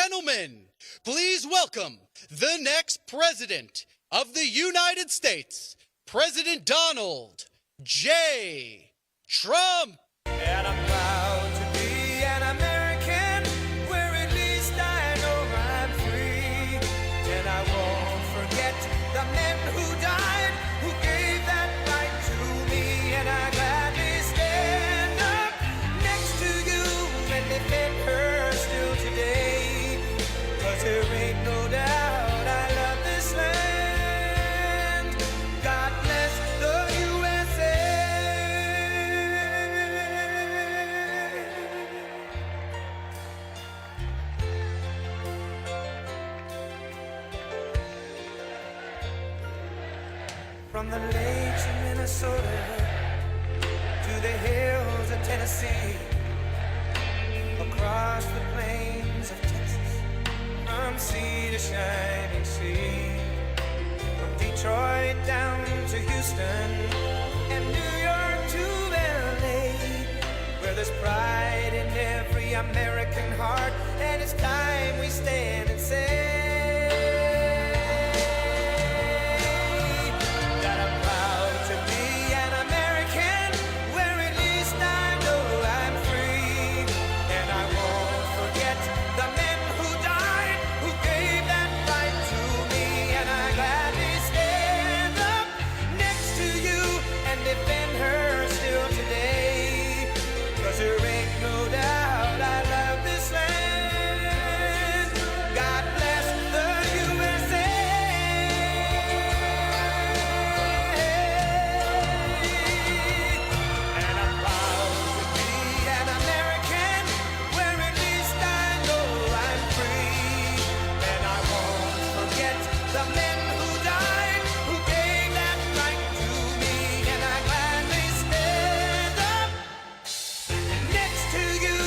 gentlemen, please welcome the next president of the United States, President Donald J. Trump. And I'm proud to be an American, where at least I know I'm free. And I won't forget the men who died, who gave that right to me. And I gladly stand up next to you and defend her still today. 'Cause there ain't no doubt I love this land. God bless the USA. From the lakes of Minnesota to the hills of Tennessee, across the plains of Texas, from sea to shining sea, from Detroit down to Houston and New York to LA, where there's pride in every American heart, and it's time we stand and say that I'm proud to be an American, where at least I know I'm free. And I won't forget the men who died, who gave that right to me. And I gladly stand up next to you and defend her still today. 'Cause there ain't no doubt I love this land. God bless the USA. And I'm proud to be an American, where at least I know I'm free. And I won't forget the men who died, who gave that right to me. And I gladly stand up next to you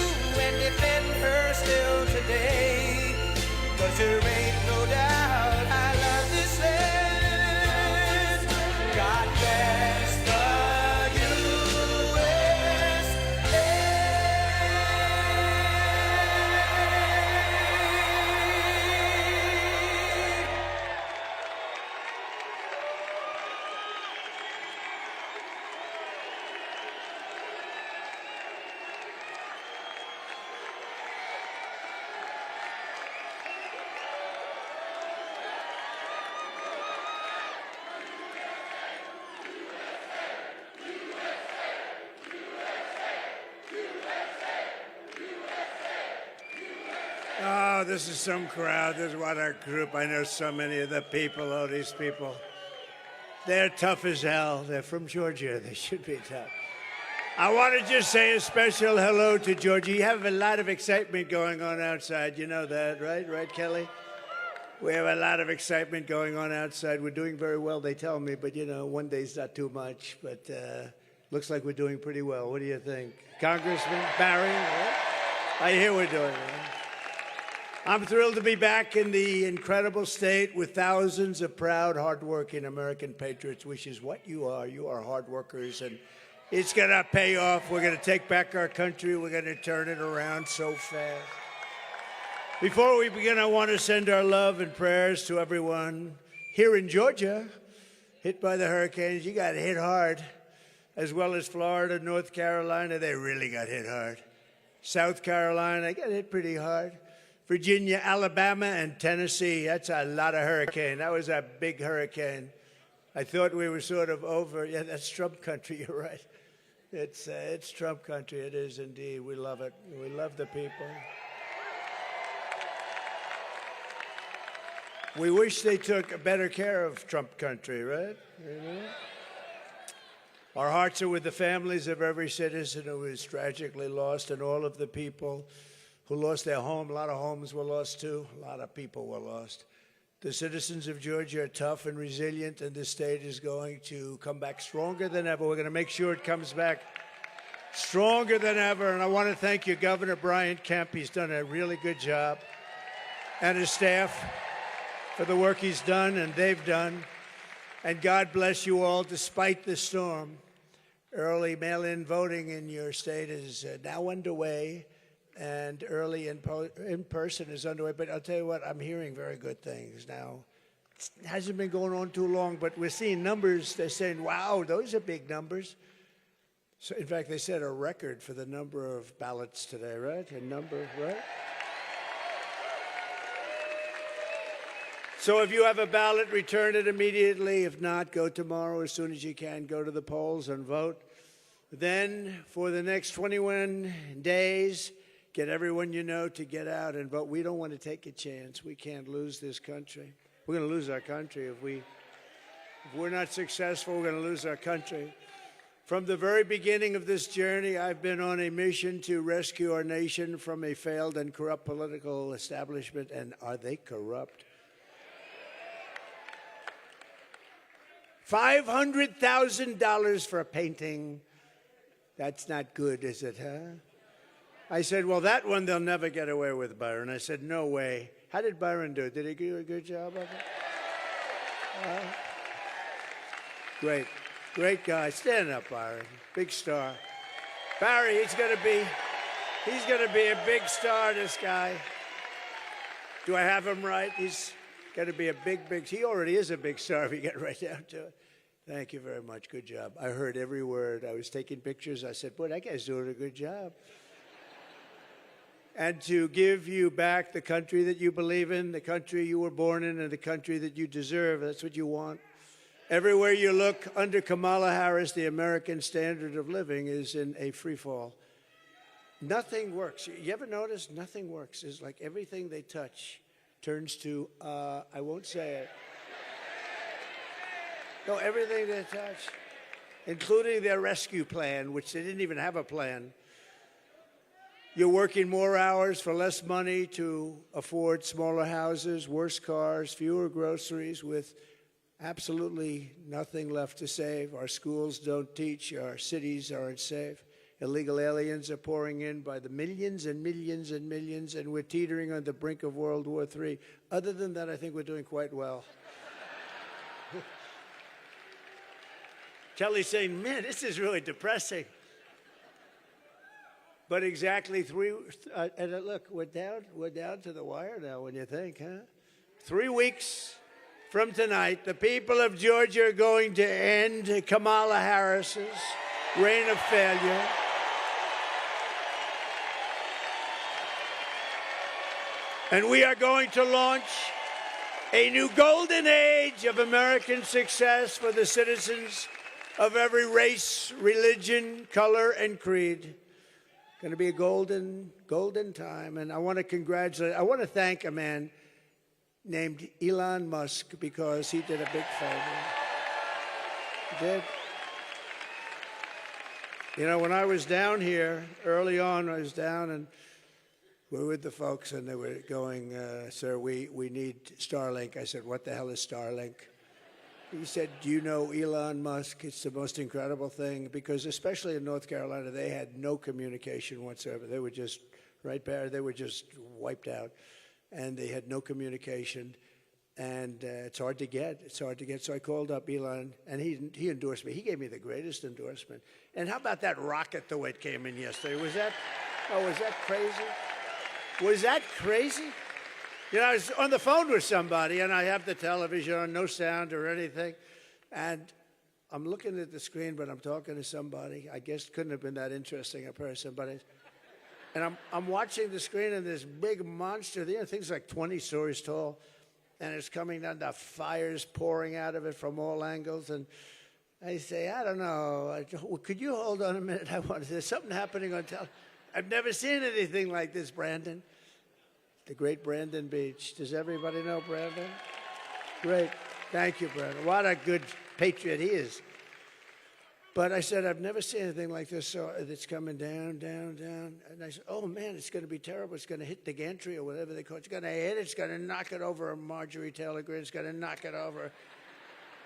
and defend her still today. 'Cause there ain't no doubt I love this land. God bless the USA. Oh, this is some crowd. This is what our group. I know so many of the people. Oh, these people. They're tough as hell. They're from Georgia. They should be tough. I want to just say a special hello to Georgia. You have a lot of excitement going on outside. You know that, right? Right, Kelly? We have a lot of excitement going on outside. We're doing very well, they tell me. But, you know, one day's not too much. But looks like we're doing pretty well. What do you think? Congressman Barry? Right? I hear we're doing well. I'm thrilled to be back in the incredible state with thousands of proud, hardworking American patriots, which is what you are. You are hard workers, and it's going to pay off. We're going to take back our country. We're going to turn it around so fast. Before we begin, I want to send our love and prayers to everyone here in Georgia, hit by the hurricanes. You got hit hard, as well as Florida, North Carolina. They really got hit hard. South Carolina got hit pretty hard. Virginia, Alabama, and Tennessee. That's a lot of hurricane. That was a big hurricane. I thought we were sort of over. Yeah, that's Trump country. You're right. It's Trump country. It is indeed. We love it. We love the people. We wish they took better care of Trump country, right? You know? Our hearts are with the families of every citizen who is tragically lost, and all of the people who lost their home. A lot of homes were lost, too. A lot of people were lost. The citizens of Georgia are tough and resilient, and this state is going to come back stronger than ever. We're going to make sure it comes back stronger than ever. And I want to thank you, Governor Brian Kemp. He's done a really good job, and his staff for the work he's done and they've done. And God bless you all despite the storm. Early mail-in voting in your state is now underway. and early in-person is underway. But I'll tell you what, I'm hearing very good things now. It hasn't been going on too long, but we're seeing numbers. They're saying, wow, those are big numbers. So, in fact, they set a record for the number of ballots today, right? Right? So if you have a ballot, return it immediately. If not, go tomorrow as soon as you can. Go to the polls and vote. Then, for the next 21 days, get everyone you know to get out and vote. We don't want to take a chance. We can't lose this country. We're going to lose our country. If we're not successful, we're going to lose our country. From the very beginning of this journey, I've been on a mission to rescue our nation from a failed and corrupt political establishment. And are they corrupt? $500,000 for a painting. That's not good, is it, huh? I said, well, that one they'll never get away with, Byron. I said, no way. How did Byron do it? Did he do a good job of it? Great. Great guy. Stand up, Byron. Big star. Barry, he's gonna be a big star, this guy. Do I have him right? He's got to be a big, he already is a big star if you get right down to it. Thank you very much. Good job. I heard every word. I was taking pictures. I said, boy, that guy's doing a good job. And to give you back the country that you believe in, the country you were born in, and the country that you deserve. That's what you want. Everywhere you look, under Kamala Harris, the American standard of living is in a free fall. Nothing works. You ever notice? Nothing works. It's like everything they touch turns to, I won't say it. No, everything they touch, including their rescue plan, which they didn't even have a plan. You're working more hours for less money to afford smaller houses, worse cars, fewer groceries, with absolutely nothing left to save. Our schools don't teach. Our cities aren't safe. Illegal aliens are pouring in by the millions and millions and millions, and we're teetering on the brink of World War III. Other than that, I think we're doing quite well. Kelly's saying, man, this is really depressing. But exactly and look, we're down to the wire now when you think, huh? 3 weeks from tonight, the people of Georgia are going to end Kamala Harris's reign of failure. And we are going to launch a new golden age of American success for the citizens of every race, religion, color, and creed. Going to be a golden time. And I want to thank a man named Elon Musk because he did a big favor. He did. You know, when I was down here, early on, I was down and we were with the folks and they were going, sir, we need Starlink. I said, what the hell is Starlink? He said, do you know Elon Musk? It's the most incredible thing because especially in North Carolina, they had no communication whatsoever. They were just right there. They were just wiped out and they had no communication. And it's hard to get. It's hard to get. So I called up Elon, and he endorsed me. He gave me the greatest endorsement. And how about that rocket, the way it came in yesterday? Was that crazy? Was that crazy? You know, I was on the phone with somebody, and I have the television on, no sound or anything. And I'm looking at the screen, but I'm talking to somebody. I guess couldn't have been that interesting a person. And I'm watching the screen, and this big monster, the thing's like 20 stories tall. And it's coming down, the fire's pouring out of it from all angles. And I say, I don't know, could you hold on a minute? There's something happening on television. I've never seen anything like this, Brandon. The great Brandon Beach. Does everybody know Brandon? Great. Thank you, Brandon. What a good patriot he is. But I said, I've never seen anything like this. So it's coming down, down, down. And I said, oh, man, it's going to be terrible. It's going to hit the gantry or whatever they call it. It's going to hit it. It's going to knock it over a Marjorie Taylor Greene. It's going to knock it over.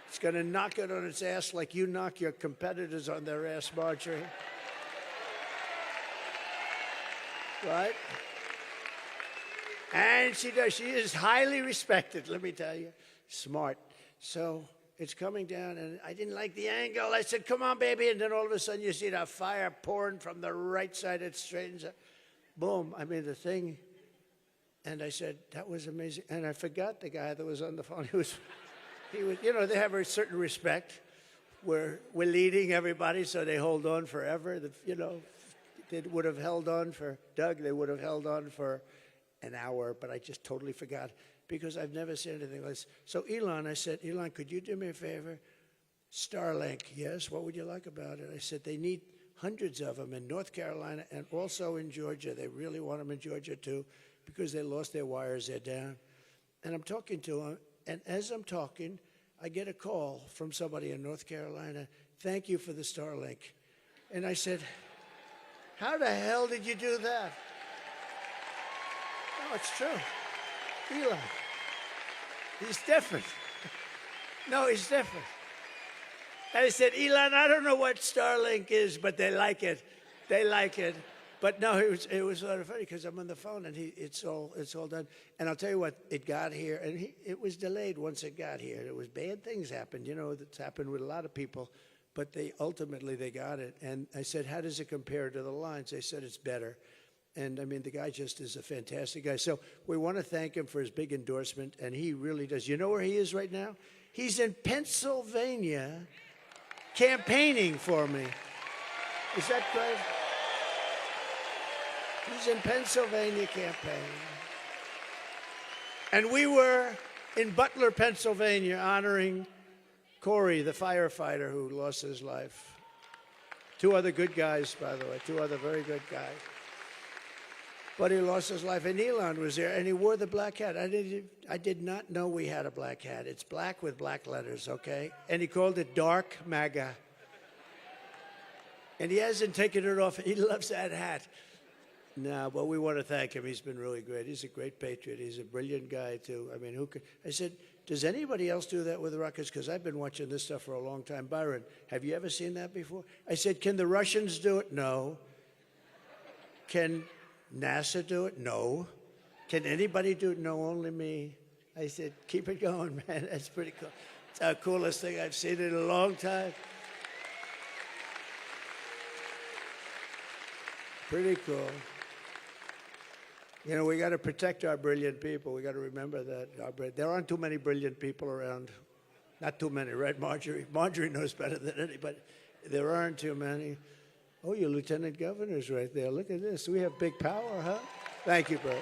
It's going to knock it on its ass like you knock your competitors on their ass, Marjorie. Right? And she does. She is highly respected, let me tell you. Smart. So it's coming down, and I didn't like the angle. I said, come on, baby. And then all of a sudden, you see the fire pouring from the right side. It straightens up. boom, I mean, the thing. And I said, that was amazing. And I forgot the guy that was on the phone. He was, you know, they have a certain respect. We're leading everybody, so they hold on forever. You know, they would have held on for Doug. They would have held on for an hour, but I just totally forgot because I've never said anything like this. So Elon, I said, Elon, could you do me a favor? Starlink, yes, what would you like about it? I said, they need hundreds of them in North Carolina and also in Georgia. They really want them in Georgia, too, because they lost their wires. They're down. And I'm talking to them, and as I'm talking, I get a call from somebody in North Carolina. Thank you for the Starlink. And I said, how the hell did you do that? No, it's true. Elon. He's different. No, he's different. And I said, Elon, I don't know what Starlink is, but they like it. They like it. But no, it was sort of funny because I'm on the phone and it's all done. And I'll tell you what, it got here and it was delayed once it got here. It was bad things happened, you know, that's happened with a lot of people, but ultimately they got it. And I said, how does it compare to the lines? They said it's better. And I mean, the guy just is a fantastic guy. So we want to thank him for his big endorsement, and he really does. You know where he is right now? He's in Pennsylvania campaigning for me. Is that great? He's in Pennsylvania campaigning. And we were in Butler, Pennsylvania, honoring Corey, the firefighter who lost his life. Two other good guys, by the way, two other very good guys. But he lost his life, and Elon was there, and he wore the black hat. I did not know we had a black hat. It's black with black letters, okay? And he called it Dark MAGA. And he hasn't taken it off. He loves that hat. No, but we want to thank him. He's been really great. He's a great patriot. He's a brilliant guy, too. I mean, who could? I said, does anybody else do that with the rockets? Because I've been watching this stuff for a long time. Byron, have you ever seen that before? I said, can the Russians do it? No. Can NASA do it? No. Can anybody do it? No, only me. I said, keep it going, man. That's pretty cool. It's the coolest thing I've seen in a long time. Pretty cool. You know, we got to protect our brilliant people. We got to remember that. There aren't too many brilliant people around. Not too many, right, Marjorie? Marjorie knows better than anybody. There aren't too many. Oh, your lieutenant governor's right there. Look at this. We have big power, huh? Thank you, Bert.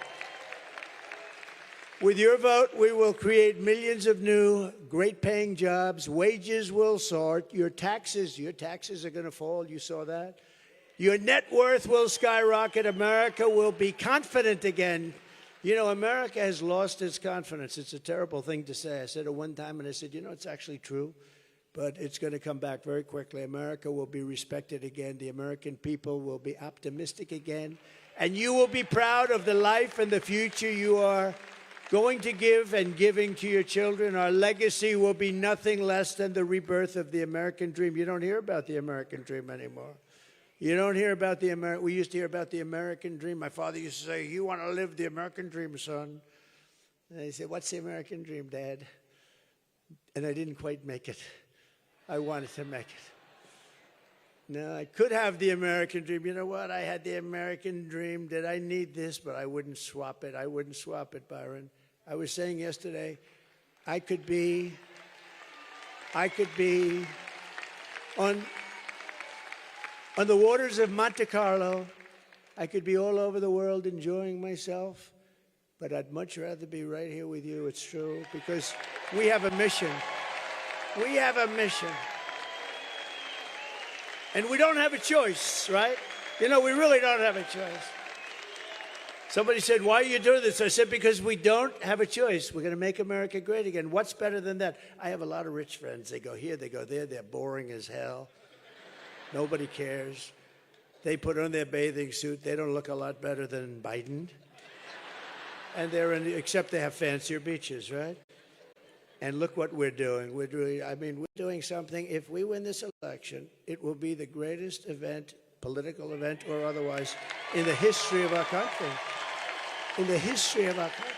With your vote, we will create millions of new, great-paying jobs. Wages will soar. Your taxes are going to fall. You saw that. Your net worth will skyrocket. America will be confident again. You know, America has lost its confidence. It's a terrible thing to say. I said it one time, and I said, you know, it's actually true. But it's going to come back very quickly. America will be respected again. The American people will be optimistic again. And you will be proud of the life and the future you are going to give and giving to your children. Our legacy will be nothing less than the rebirth of the American dream. You don't hear about the American dream anymore. You don't hear about we used to hear about the American dream. My father used to say, you want to live the American dream, son. And I said, what's the American dream, Dad? And I didn't quite make it. I wanted to make it. No, I could have the American dream. You know what? I had the American dream. Did I need this? But I wouldn't swap it. I wouldn't swap it, Byron. I was saying yesterday, I could be on the waters of Monte Carlo. I could be all over the world enjoying myself, but I'd much rather be right here with you. It's true, because we have a mission. We have a mission. And we don't have a choice, right? You know, we really don't have a choice. Somebody said, why are you doing this? I said, because we don't have a choice. We're going to make America great again. What's better than that? I have a lot of rich friends. They go here, they go there. They're boring as hell. Nobody cares. They put on their bathing suit. They don't look a lot better than Biden. And except they have fancier beaches, right? And look what we're doing. We're doing something. If we win this election, it will be the greatest event, political event or otherwise, in the history of our country. In the history of our country.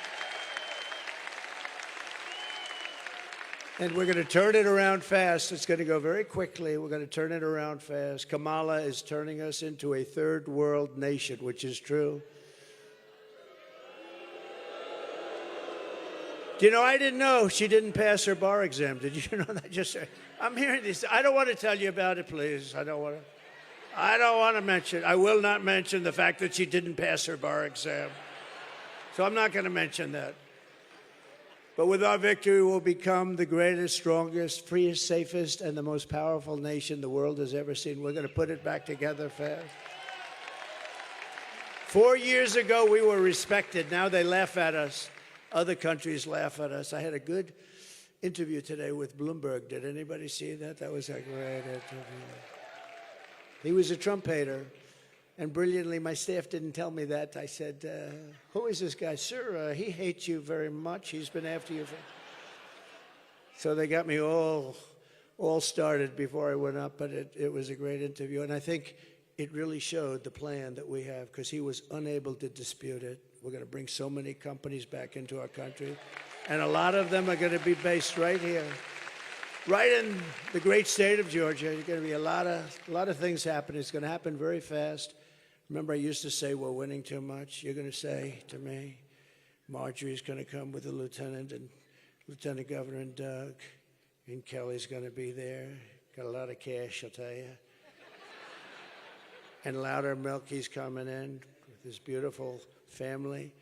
And we're going to turn it around fast. It's going to go very quickly. We're going to turn it around fast. Kamala is turning us into a third world nation, which is true. Do you know, I didn't know she didn't pass her bar exam. Did you know that? I'm hearing this. I don't want to tell you about it, please. I don't want to mention. I will not mention the fact that she didn't pass her bar exam. So I'm not going to mention that. But with our victory, we'll become the greatest, strongest, freest, safest, and the most powerful nation the world has ever seen. We're going to put it back together fast. 4 years ago, we were respected. Now they laugh at us. Other countries laugh at us. I had a good interview today with Bloomberg. Did anybody see that? That was a great interview. He was a Trump hater. And brilliantly, my staff didn't tell me that. I said, who is this guy? Sir, he hates you very much. He's been after you. So they got me all started before I went up, but it was a great interview. And I think it really showed the plan that we have, because he was unable to dispute it. We're going to bring so many companies back into our country, and a lot of them are going to be based right here, right in the great state of Georgia. There's going to be a lot of things happening. It's going to happen very fast. Remember, I used to say we're winning too much. You're going to say to me, Marjorie's going to come with the lieutenant and Lieutenant Governor and Doug, and Kelly's going to be there. Got a lot of cash, I'll tell you. And Louder Milky's coming in with his beautiful family.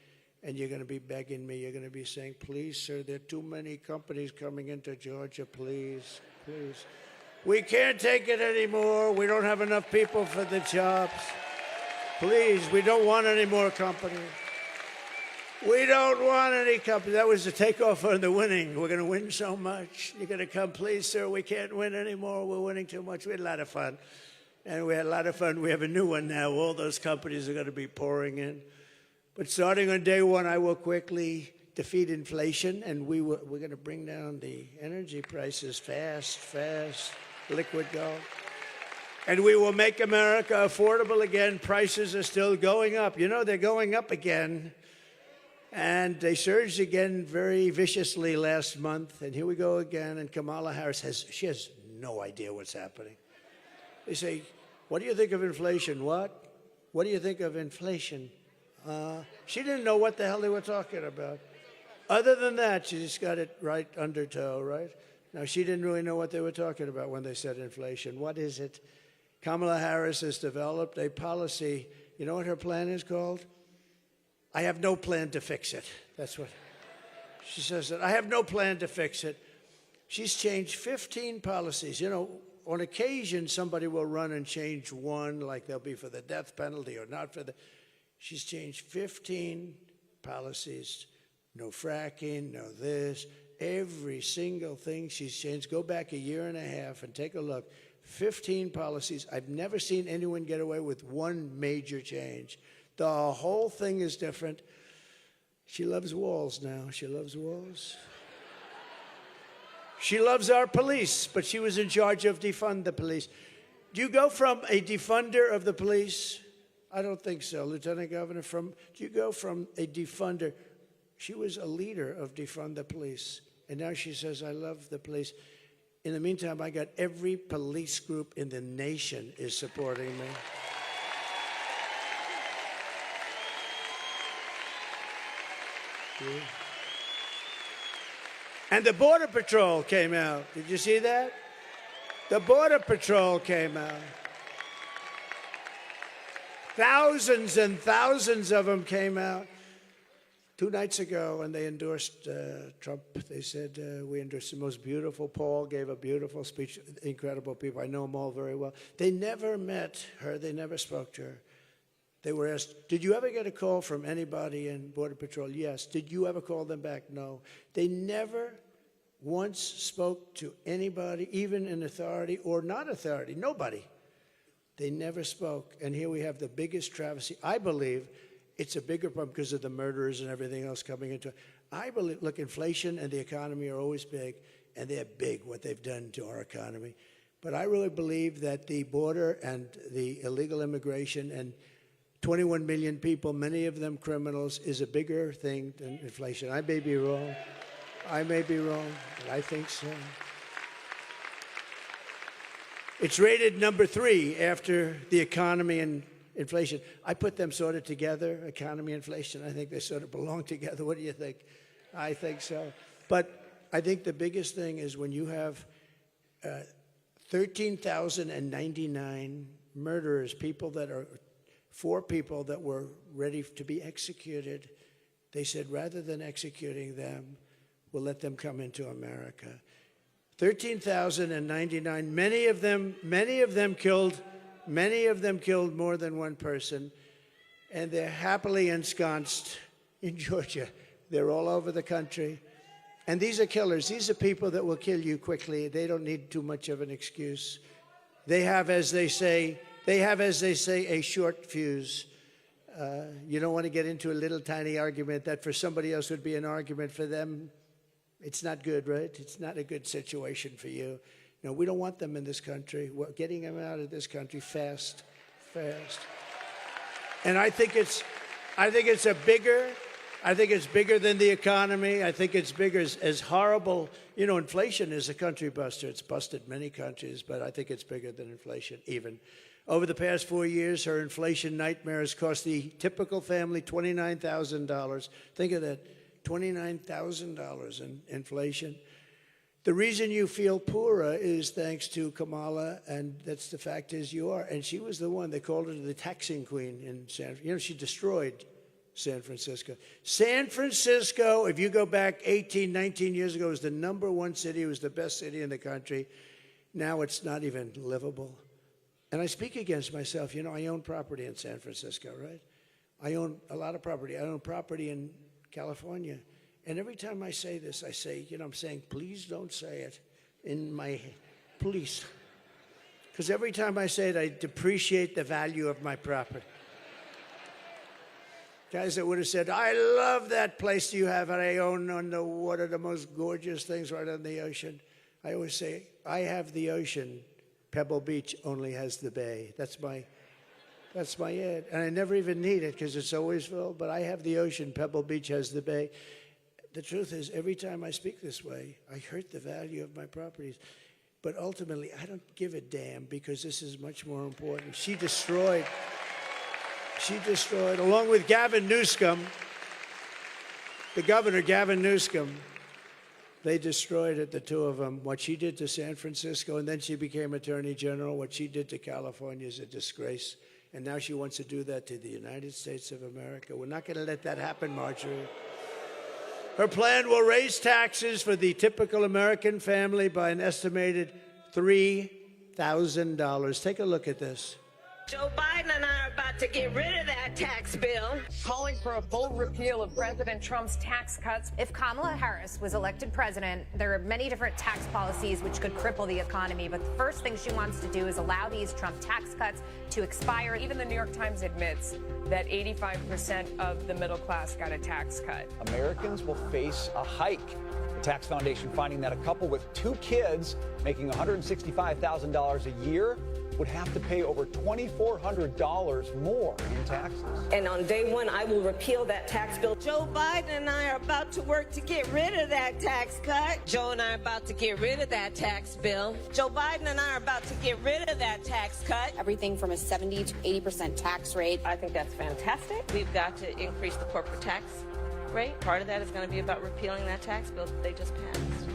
And you're going to be begging me. You're going to be saying, please, sir, there are too many companies coming into Georgia. Please, please. We can't take it anymore. We don't have enough people for the jobs. Please, we don't want any more companies. We don't want any companies. That was the takeoff on the winning. We're going to win so much. You're going to come, please, sir, we can't win anymore. We're winning too much. We had a lot of fun. And we had a lot of fun. We have a new one now. All those companies are going to be pouring in. But starting on day one, I will quickly defeat inflation, and we're going to bring down the energy prices fast, liquid gold. And we will make America affordable again. Prices are still going up. You know, they're going up again. And they surged again very viciously last month. And here we go again. And Kamala Harris has no idea what's happening. They say, what do you think of inflation? What? What do you think of inflation? She didn't know what the hell they were talking about. Other than that, she just got it right under toe, right? Now, she didn't really know what they were talking about when they said inflation. What is it? Kamala Harris has developed a policy. You know what her plan is called? I have no plan to fix it. That's what she says. That I have no plan to fix it. She's changed 15 policies. You know, on occasion, somebody will run and change one, like they'll be for the death penalty or not for the... She's changed 15 policies. No fracking, no this. Every single thing she's changed. Go back a year and a half and take a look. 15 policies. I've never seen anyone get away with one major change. The whole thing is different. She loves walls now. She loves walls. She loves our police, but she was in charge of defund the police. Do you go from a defunder of the police? I don't think so, Lieutenant Governor. Do you go from a defunder? She was a leader of defund the police, and now she says, I love the police. In the meantime, I got every police group in the nation is supporting me. Yeah. And the Border Patrol came out. Did you see that? The Border Patrol came out. Thousands and thousands of them came out 2 nights ago, and they endorsed Trump. They said, we endorsed the most beautiful. Paul gave a beautiful speech. Incredible people. I know them all very well. They never met her. They never spoke to her. They were asked, did you ever get a call from anybody in Border Patrol? Yes. Did you ever call them back? No. They never once spoke to anybody, even in authority or not authority. Nobody. They never spoke. And here we have the biggest travesty. I believe it's a bigger problem because of the murders and everything else coming into it. I believe, look, inflation and the economy are always big, and they're big, what they've done to our economy. But I really believe that the border and the illegal immigration and 21 million people, many of them criminals, is a bigger thing than inflation. I may be wrong. I may be wrong, but I think so. It's rated number 3 after the economy and inflation. I put them sort of together, economy and inflation. I think they sort of belong together. What do you think? I think so. But I think the biggest thing is when you have 13,099 murderers, four people that were ready to be executed. They said, rather than executing them, we'll let them come into America. 13,099. Many of them killed more than one person, and they're happily ensconced in Georgia. They're all over the country. And these are killers. These are people that will kill you quickly. They don't need too much of an excuse. They have, as they say, a short fuse. You don't want to get into a little tiny argument that for somebody else would be an argument. For them, it's not good, right? It's not a good situation for you. No, we don't want them in this country. We're getting them out of this country fast. And I think it's bigger than the economy. I think it's bigger as horrible. You know, inflation is a country buster. It's busted many countries, but I think it's bigger than inflation even. Over the past 4 years, her inflation nightmare has cost the typical family $29,000. Think of that, $29,000 in inflation. The reason you feel poorer is thanks to Kamala, and that's the fact is you are. And she was the one, they called her the taxing queen in San Francisco. You know, she destroyed San Francisco. San Francisco, if you go back 18, 19 years ago, was the #1 city. It was the best city in the country. Now it's not even livable. And I speak against myself. You know, I own property in San Francisco, right? I own a lot of property. I own property in California. And every time I say this, I say, you know, I'm saying, please don't say it in my, please. Because every time I say it, I depreciate the value of my property. Guys that would have said, I love that place you have, and I own on the water, the most gorgeous things right on the ocean. I always say, I have the ocean. Pebble Beach only has the bay. That's my ad. And I never even need it because it's always full, but I have the ocean. Pebble Beach has the bay. The truth is, every time I speak this way, I hurt the value of my properties. But ultimately, I don't give a damn because this is much more important. She destroyed, along with Gavin Newsom, the governor, Gavin Newsom, they destroyed it, the two of them. What she did to San Francisco, and then she became Attorney General. What she did to California is a disgrace. And now she wants to do that to the United States of America. We're not going to let that happen, Marjorie. Her plan will raise taxes for the typical American family by an estimated $3,000. Take a look at this. Joe Biden and I are about to get rid of that tax bill. Calling for a full repeal of President Trump's tax cuts. If Kamala Harris was elected president, there are many different tax policies which could cripple the economy. But the first thing she wants to do is allow these Trump tax cuts to expire. Even the New York Times admits that 85% of the middle class got a tax cut. Americans will face a hike. The Tax Foundation finding that a couple with 2 kids making $165,000 a year would have to pay over $2,400 more in taxes. And on day one, I will repeal that tax bill. Joe Biden and I are about to work to get rid of that tax cut. Joe and I are about to get rid of that tax bill. Joe Biden and I are about to get rid of that tax cut. Everything from a 70 to 80% tax rate. I think that's fantastic. We've got to increase the corporate tax rate. Part of that is going to be about repealing that tax bill that they just passed.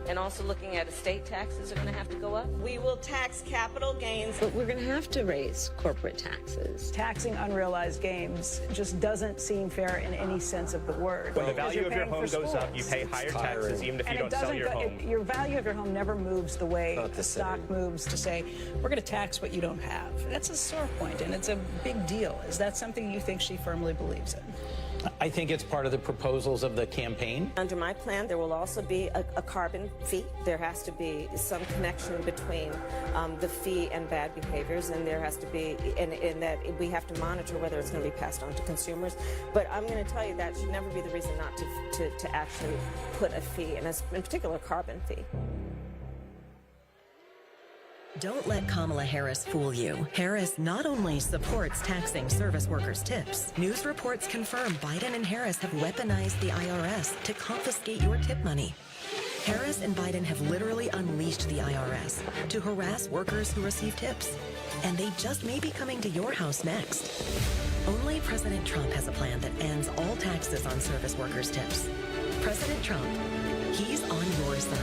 And also looking at estate taxes are going to have to go up. We will tax capital gains, but we're going to have to raise corporate taxes. Taxing unrealized gains just doesn't seem fair in any sense of the word. When the value of your home goes up, you pay higher taxes even if you don't sell your home. Your value of your home never moves the way the stock moves to say, we're going to tax what you don't have. That's a sore point, and it's a big deal. Is that something you think she firmly believes in? I think it's part of the proposals of the campaign. Under my plan, there will also be a carbon fee. There has to be some connection between the fee and bad behaviors, and there has to be, in that we have to monitor whether it's going to be passed on to consumers. But I'm going to tell you that should never be the reason not to actually put a fee, and in particular, a carbon fee. Don't let Kamala Harris fool you. Harris not only supports taxing service workers' tips, news reports confirm Biden and Harris have weaponized the IRS to confiscate your tip money. Harris and Biden have literally unleashed the IRS to harass workers who receive tips. And they just may be coming to your house next. Only President Trump has a plan that ends all taxes on service workers' tips. President Trump, he's on your side.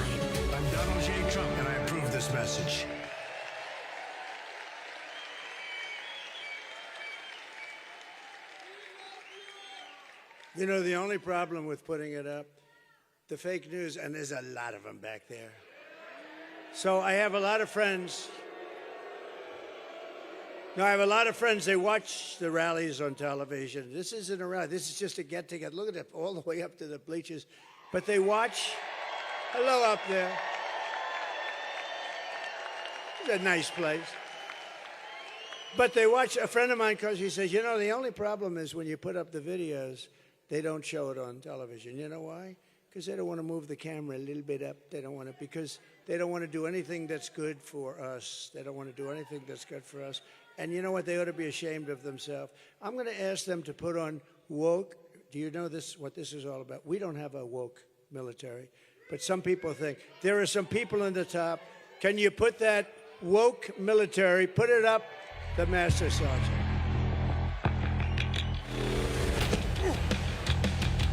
I'm Donald J. Trump, and I approve this message. You know, the only problem with putting it up, the fake news, and there's a lot of them back there. So I have a lot of friends. No, I have a lot of friends. They watch the rallies on television. This isn't a rally. This is just a get-together. Look at it, all the way up to the bleachers. But they watch. Hello up there. It's a nice place. But they watch. A friend of mine calls. He says, you know, the only problem is when you put up the videos, they don't show it on television. You know why? Because they don't want to move the camera a little bit up. They don't want to, because they don't want to do anything that's good for us. They don't want to do anything that's good for us. And you know what? They ought to be ashamed of themselves. I'm going to ask them to put on woke. Do you know this? What this is all about? We don't have a woke military, but some people think. There are some people in the top. Can you put that woke military? Put it up, the Master Sergeant.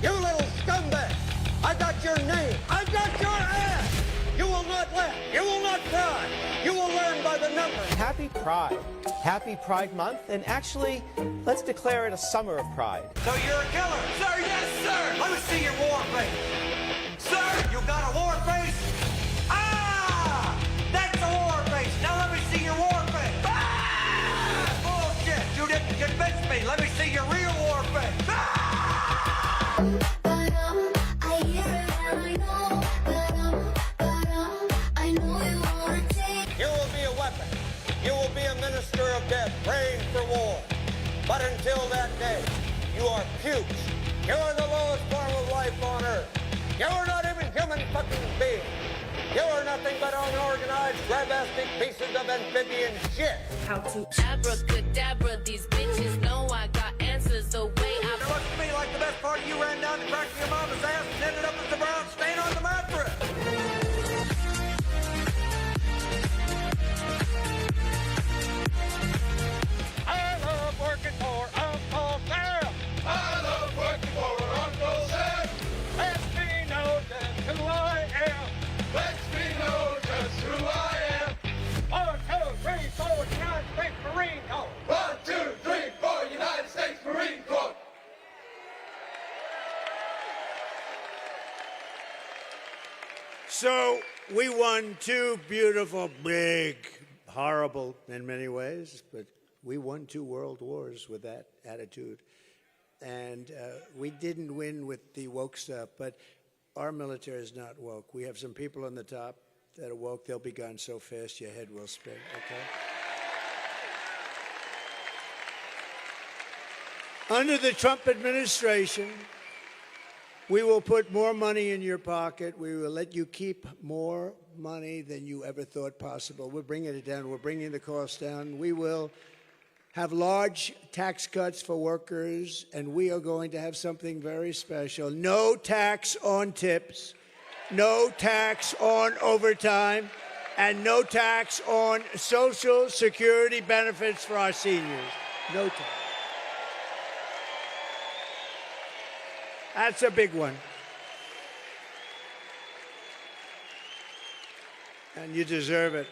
You little scumbag! I got your name! I got your ass! You will not laugh! You will not cry! You will learn by the numbers! Happy Pride. Happy Pride Month, and actually, let's declare it a summer of pride. So you're a killer! Sir, yes, sir! Let me see your war face! Sir, you got a war face? Ah! That's a war face! Now let me see your war face! Ah! Bullshit! You didn't convince me! Let me see your real war face! Ah! You will be a weapon. You will be a minister of death, praying for war. But until that day, you are pukes. You are the lowest form of life on earth. You are not even human fucking beings. You are nothing but unorganized, grabastic pieces of amphibian shit. How to abracadabra, these bitches know I got answers the way I... It looks to me like the best part of you ran down the crack of your mama's ass and ended up as the brown stain on the mattress. I love working for Uncle Sam. I love working for Uncle Sam. Lets me know just who I am. Lets me know just who I am. 1, 2, 3, 4, United States Marine Corps. 1, 2, 3, 4, United States Marine Corps. So we won 2 beautiful, big, horrible in many ways, but we won 2 world wars with that attitude. And we didn't win with the woke stuff, but our military is not woke. We have some people on the top that are woke. They'll be gone so fast your head will spin, okay? Under the Trump administration, we will put more money in your pocket. We will let you keep more money than you ever thought possible. We're bringing it down. We're bringing the cost down. We will have large tax cuts for workers, and we are going to have something very special. No tax on tips, no tax on overtime, and no tax on Social Security benefits for our seniors. No tax. That's a big one. And you deserve it.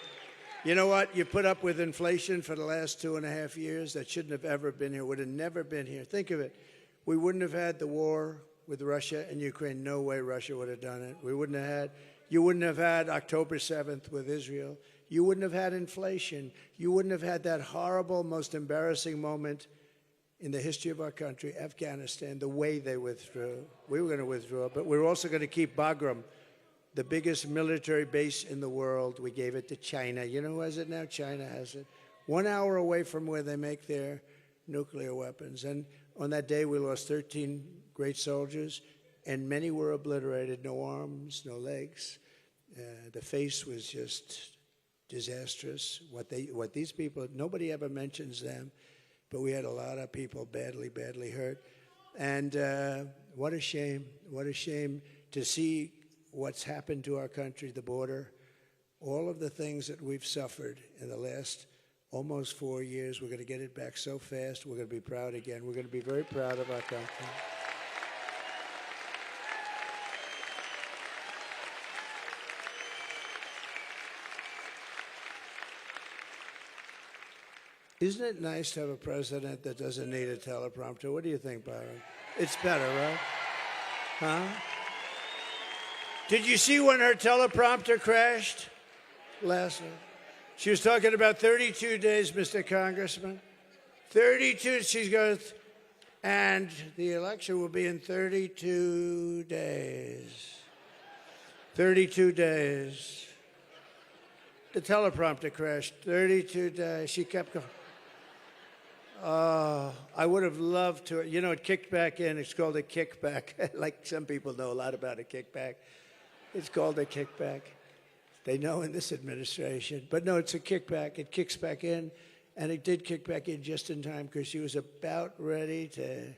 You know what? You put up with inflation for the last 2.5 years that shouldn't have ever been here, would have never been here. Think of it. We wouldn't have had the war with Russia and Ukraine. No way Russia would have done it. You wouldn't have had October 7th with Israel. You wouldn't have had inflation. You wouldn't have had that horrible, most embarrassing moment in the history of our country, Afghanistan, the way they withdrew. We were going to withdraw, but we were also going to keep Bagram, the biggest military base in the world. We gave it to China. You know who has it now? China has it. 1 hour away from where they make their nuclear weapons. And on that day, we lost 13 great soldiers, and many were obliterated. No arms, no legs. The face was just disastrous. What these people, nobody ever mentions them, but we had a lot of people badly, badly hurt. And what a shame to see what's happened to our country, the border, all of the things that we've suffered in the last almost 4 years. We're going to get it back so fast. We're going to be proud again. We're going to be very proud of our country. Isn't it nice to have a president that doesn't need a teleprompter? What do you think, Byron? It's better, right? Huh? Did you see when her teleprompter crashed last night? She was talking about 32 days, Mr. Congressman. 32, she goes, and the election will be in 32 days. 32 days. The teleprompter crashed. 32 days. She kept going. I would have loved to. You know, it kicked back in. It's called a kickback. Like some people know a lot about a kickback. It's called a kickback. They know in this administration. But no, it's a kickback. It kicks back in. And it did kick back in just in time because she was about ready to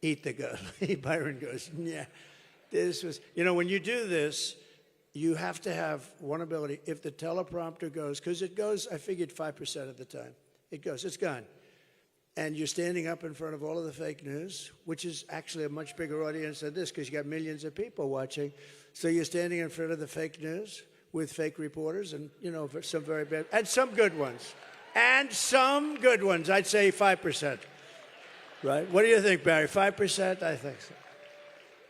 eat the goat. Byron goes, yeah. This was, you know, when you do this, you have to have one ability. If the teleprompter goes, because it goes, I figured 5% of the time. It goes, it's gone. And you're standing up in front of all of the fake news, which is actually a much bigger audience than this because you got millions of people watching. So you're standing in front of the fake news with fake reporters and, you know, some very bad, and some good ones. And some good ones. I'd say 5%. Right? What do you think, Barry? 5%? I think so.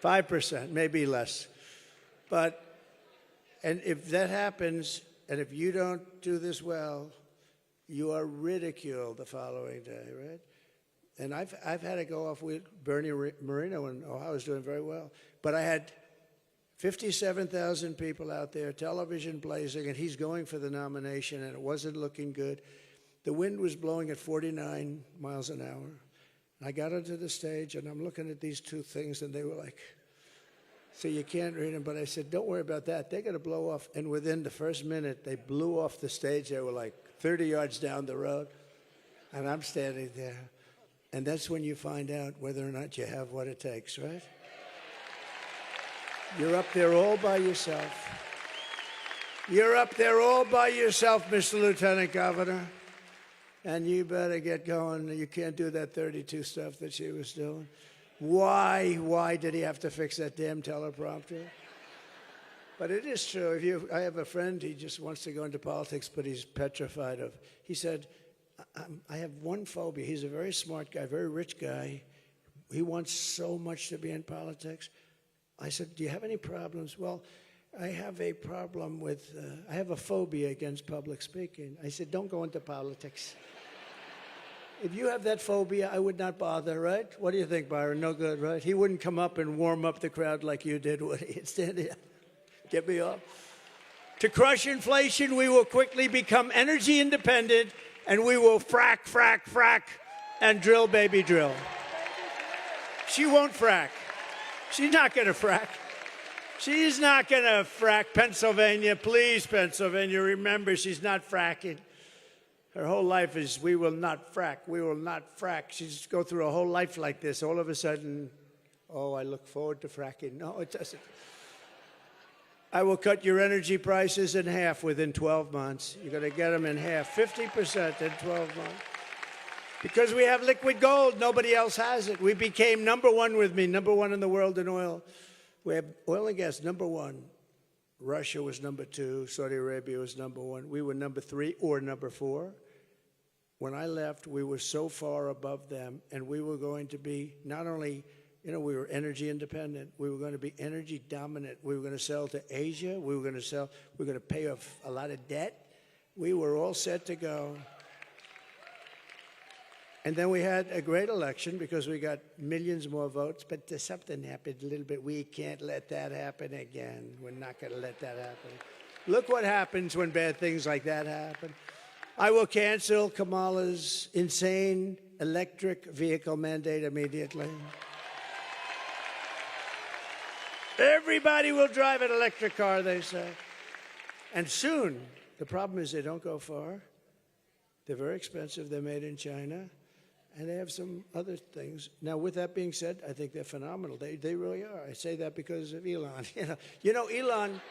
5%, maybe less. But, and if that happens, and if you don't do this well, you are ridiculed the following day, right? And I've had to go off with Bernie Moreno in Ohio was doing very well. But I had 57,000 people out there, television blazing, and he's going for the nomination, and it wasn't looking good. The wind was blowing at 49 miles an hour. And I got onto the stage, and I'm looking at these two things, and they were like, so you can't read them. But I said, don't worry about that. They're going to blow off. And within the first minute, they blew off the stage. They were like 30 yards down the road. And I'm standing there. And that's when you find out whether or not you have what it takes, right? You're up there all by yourself. You're up there all by yourself, Mr. Lieutenant Governor. And you better get going. You can't do that 32 stuff that she was doing. Why did he have to fix that damn teleprompter? But it is true. I have a friend, he just wants to go into politics, but he's petrified of. He said, I have one phobia. He's a very smart guy, very rich guy. He wants so much to be in politics. I said, do you have any problems? Well, I have a problem with, I have a phobia against public speaking. I said, don't go into politics. If you have that phobia, I would not bother, right? What do you think, Byron? No good, right? He wouldn't come up and warm up the crowd like you did, would he? Stand here. Get me off. To crush inflation, we will quickly become energy independent, and we will frack, frack, frack, and drill, baby, drill. She won't frack. She's not going to frack. She's not going to frack. Pennsylvania, please, Pennsylvania, remember, she's not fracking. Her whole life is, we will not frack, we will not frack. She's go through a whole life like this. All of a sudden, oh, I look forward to fracking. No, it doesn't. I will cut your energy prices in half within 12 months. You're going to get them in half, 50% in 12 months. Because we have liquid gold, nobody else has it. We became number one with me, number one in the world in oil. We have oil and gas, number one. Russia was number two. Saudi Arabia was number one. We were number three or number four. When I left, we were so far above them, and we were going to be not only, we were energy independent. We were going to be energy dominant. We were going to sell to Asia. We were going to pay off a lot of debt. We were all set to go. And then we had a great election because we got millions more votes, but something happened a little bit. We can't let that happen again. We're not going to let that happen. Look what happens when bad things like that happen. I will cancel Kamala's insane electric vehicle mandate immediately. Everybody will drive an electric car, they say. And soon, the problem is they don't go far. They're very expensive. They're made in China. And they have some other things. Now, with that being said, I think they're phenomenal. They really are. I say that because of Elon. Elon,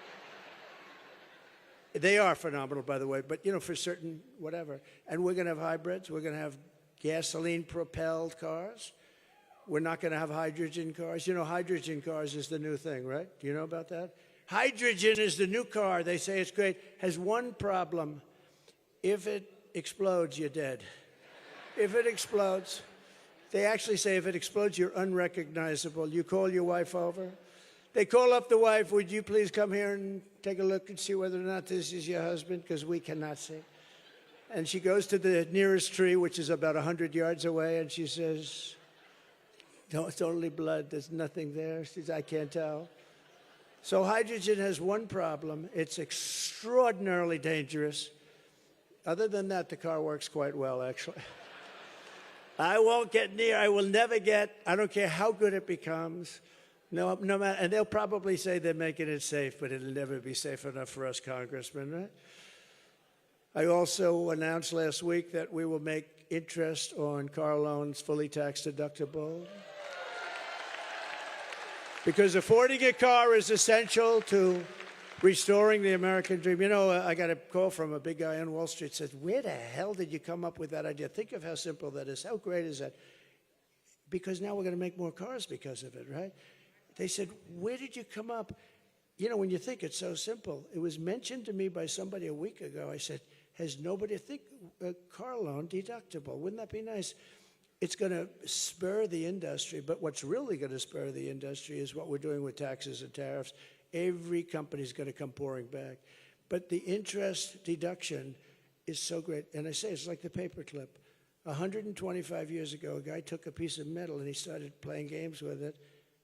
they are phenomenal, by the way, but, for certain whatever. And we're going to have hybrids. We're going to have gasoline-propelled cars. We're not going to have hydrogen cars. Hydrogen cars is the new thing, right? Do you know about that? Hydrogen is the new car. They say it's great. Has one problem. If it explodes, you're dead. If it explodes, they actually say if it explodes, you're unrecognizable. You call your wife over. They call up the wife, would you please come here and take a look and see whether or not this is your husband, because we cannot see. And she goes to the nearest tree, which is about 100 yards away, and she says, no, it's only blood. There's nothing there. She says, I can't tell. So hydrogen has one problem. It's extraordinarily dangerous. Other than that, the car works quite well, actually. I won't get near. I will never get. I don't care how good it becomes. No matter. And they'll probably say they're making it safe, but it'll never be safe enough for us congressmen, right? I also announced last week that we will make interest on car loans fully tax deductible. Because affording a car is essential to restoring the American dream. You know, I got a call from a big guy on Wall Street, said, where the hell did you come up with that idea? Think of how simple that is. How great is that? Because now we're going to make more cars because of it, right? They said, where did you come up? You know, when you think it's so simple. It was mentioned to me by somebody a week ago. I said, has nobody think a car loan deductible? Wouldn't that be nice? It's going to spur the industry, but what's really going to spur the industry is what we're doing with taxes and tariffs. Every company's going to come pouring back. But the interest deduction is so great. And I say it's like the paperclip. 125 years ago, a guy took a piece of metal and he started playing games with it,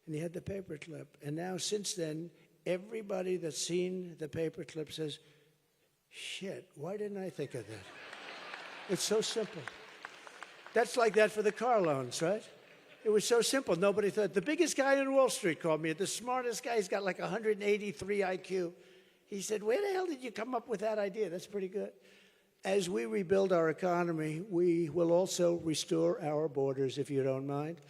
and he had the paperclip. And now, since then, everybody that's seen the paperclip says, shit, why didn't I think of that? It's so simple. That's like that for the car loans, right? It was so simple. Nobody thought. The biggest guy on Wall Street called me. The smartest guy. He's got like 183 IQ. He said, where the hell did you come up with that idea? That's pretty good. As we rebuild our economy, we will also restore our borders, if you don't mind.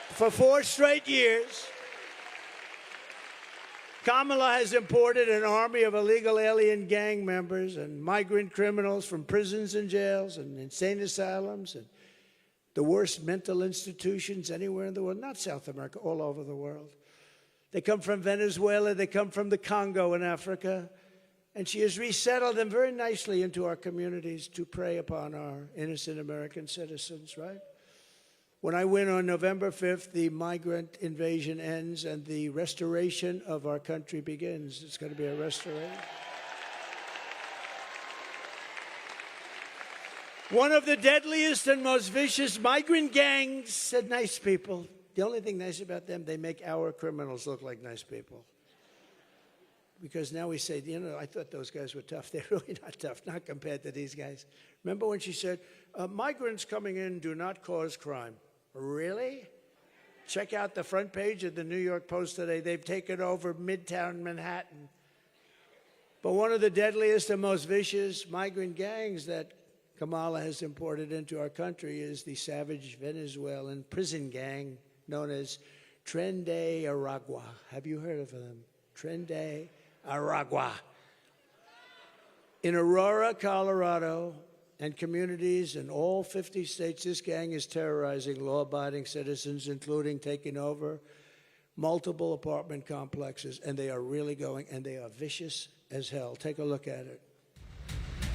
For 4 straight years, Kamala has imported an army of illegal alien gang members and migrant criminals from prisons and jails and insane asylums and the worst mental institutions anywhere in the world, not South America, all over the world. They come from Venezuela, they come from the Congo in Africa, and she has resettled them very nicely into our communities to prey upon our innocent American citizens, right? When I win on November 5th, the migrant invasion ends and the restoration of our country begins. It's going to be a restoration. One of the deadliest and most vicious migrant gangs said nice people. The only thing nice about them, they make our criminals look like nice people. Because now we say, you know, I thought those guys were tough. They're really not tough, not compared to these guys. Remember when she said, migrants coming in do not cause crime. Really? Check out the front page of the New York Post today. They've taken over Midtown Manhattan. But one of the deadliest and most vicious migrant gangs that Kamala has imported into our country is the savage Venezuelan prison gang known as Tren de Aragua. Have you heard of them? Tren de Aragua. In Aurora, Colorado, and communities in all 50 states, this gang is terrorizing law-abiding citizens, including taking over multiple apartment complexes. And they are really going, and they are vicious as hell. Take a look at it.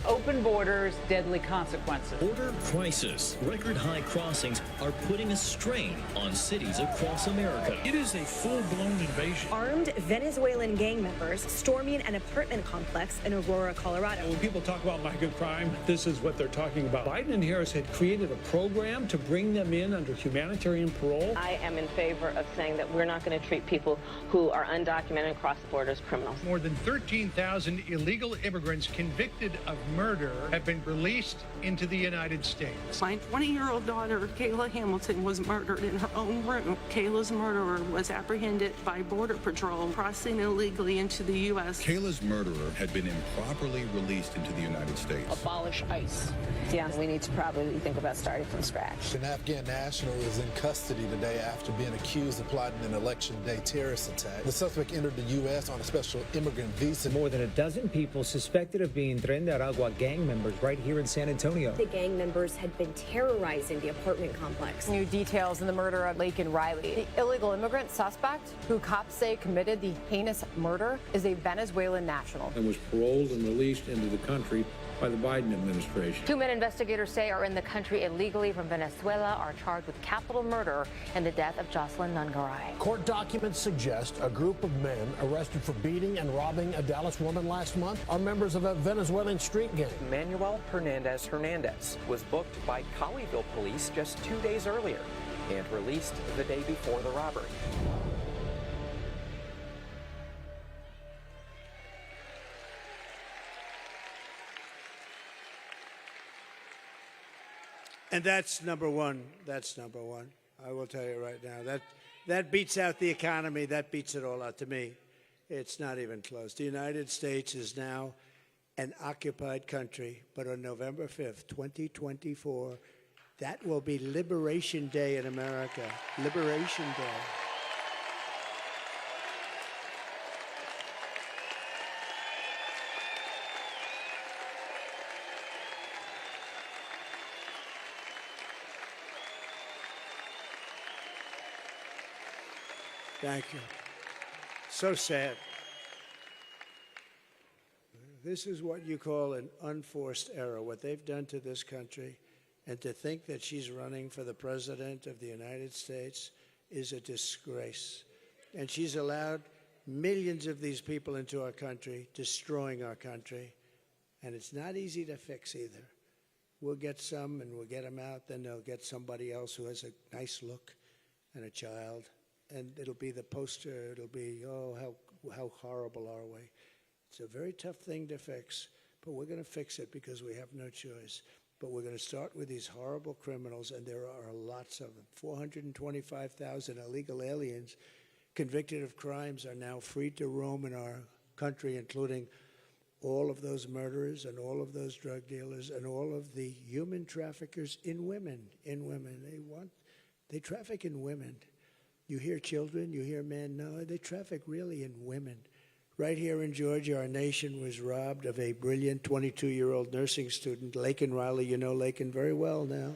Open borders, deadly consequences. Border crisis. Record high crossings are putting a strain on cities across America. It is a full-blown invasion. Armed Venezuelan gang members storming an apartment complex in Aurora, Colorado. When people talk about migrant crime, this is what they're talking about. Biden and Harris had created a program to bring them in under humanitarian parole. I am in favor of saying that we're not going to treat people who are undocumented across the border as criminals. More than 13,000 illegal immigrants convicted of murder have been released into the United States. My 20-year-old daughter, Kayla Hamilton, was murdered in her own room. Kayla's murderer was apprehended by Border Patrol crossing illegally into the U.S. Kayla's murderer had been improperly released into the United States. Abolish ICE. Yeah, we need to probably think about starting from scratch. An Afghan national is in custody today after being accused of plotting an election day terrorist attack. The suspect entered the U.S. on a special immigrant visa. More than a dozen people suspected of being Tren de Aragua saw gang members right here in San Antonio. The gang members had been terrorizing the apartment complex. New details in the murder of Laken Riley. The illegal immigrant suspect, who cops say committed the heinous murder, is a Venezuelan national. And was paroled and released into the country by the Biden administration. 2 men investigators say are in the country illegally from Venezuela are charged with capital murder and the death of Jocelyn Nungaray. Court documents suggest a group of men arrested for beating and robbing a Dallas woman last month are members of a Venezuelan street gang. Manuel Hernandez was booked by Colleyville police just 2 days earlier and released the day before the robbery. And that's number one. That's number one. I will tell you right now. That beats out the economy. That beats it all out to me. It's not even close. The United States is now an occupied country. But on November 5th, 2024, that will be Liberation Day in America. Liberation Day. Thank you. So sad. This is what you call an unforced error, what they've done to this country. And to think that she's running for the President of the United States is a disgrace. And she's allowed millions of these people into our country, destroying our country. And it's not easy to fix either. We'll get some and we'll get them out, then they'll get somebody else who has a nice look and a child. And it'll be the poster, it'll be, oh, how horrible are we? It's a very tough thing to fix, but we're going to fix it because we have no choice. But we're going to start with these horrible criminals, and there are lots of them. 425,000 illegal aliens convicted of crimes are now free to roam in our country, including all of those murderers and all of those drug dealers and all of the human traffickers in women. They traffic in women. You hear children, you hear men. No, they traffic really in women. Right here in Georgia, our nation was robbed of a brilliant 22-year-old nursing student, Laken Riley. You know Laken very well now.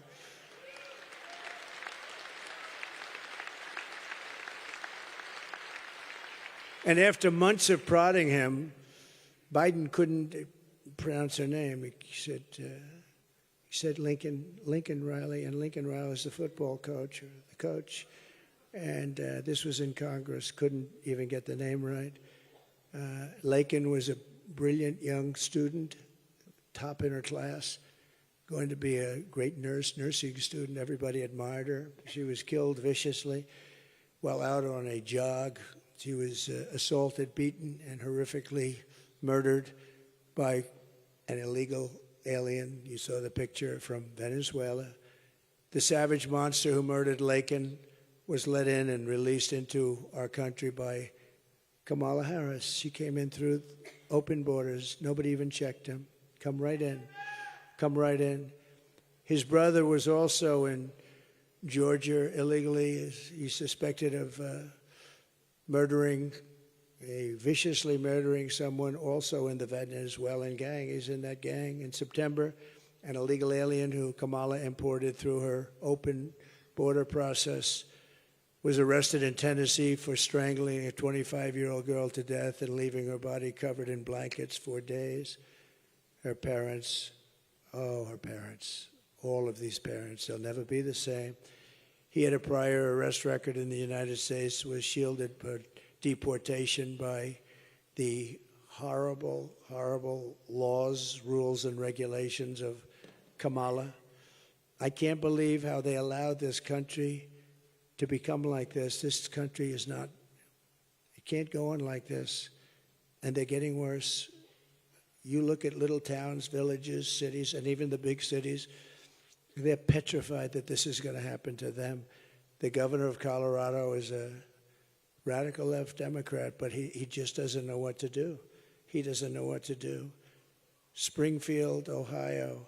And after months of prodding him, Biden couldn't pronounce her name. He said Lincoln Riley, and Lincoln Riley is the football coach, or the coach. And this was in Congress, couldn't even get the name right. Laken was a brilliant young student, top in her class, going to be a great nursing student. Everybody admired her. She was killed viciously while out on a jog. She was assaulted, beaten, and horrifically murdered by an illegal alien. You saw the picture from Venezuela. The savage monster who murdered Laken was let in and released into our country by Kamala Harris. She came in through open borders. Nobody even checked him. Come right in. Come right in. His brother was also in Georgia illegally. He's suspected of viciously murdering someone also in the Venezuelan gang. He's in that gang. In September, an illegal alien who Kamala imported through her open border process was arrested in Tennessee for strangling a 25-year-old girl to death and leaving her body covered in blankets for days. Her parents, all of these parents, they'll never be the same. He had a prior arrest record in the United States, was shielded for deportation by the horrible, horrible laws, rules, and regulations of Kamala. I can't believe how they allowed this country to become like this. This country is not, it can't go on like this. And they're getting worse. You look at little towns, villages, cities, and even the big cities, they're petrified that this is going to happen to them. The governor of Colorado is a radical left Democrat, but he just doesn't know what to do. He doesn't know what to do. Springfield, Ohio.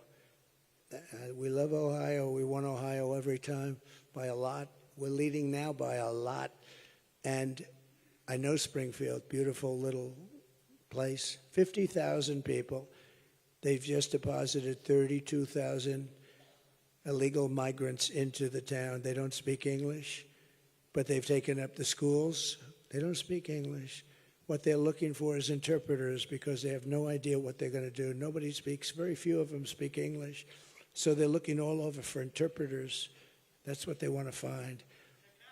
We love Ohio. We won Ohio every time by a lot. We're leading now by a lot. And I know Springfield, beautiful little place, 50,000 people. They've just deposited 32,000 illegal migrants into the town. They don't speak English, but they've taken up the schools. They don't speak English. What they're looking for is interpreters because they have no idea what they're going to do. Nobody speaks, very few of them speak English. So they're looking all over for interpreters. That's what they want to find.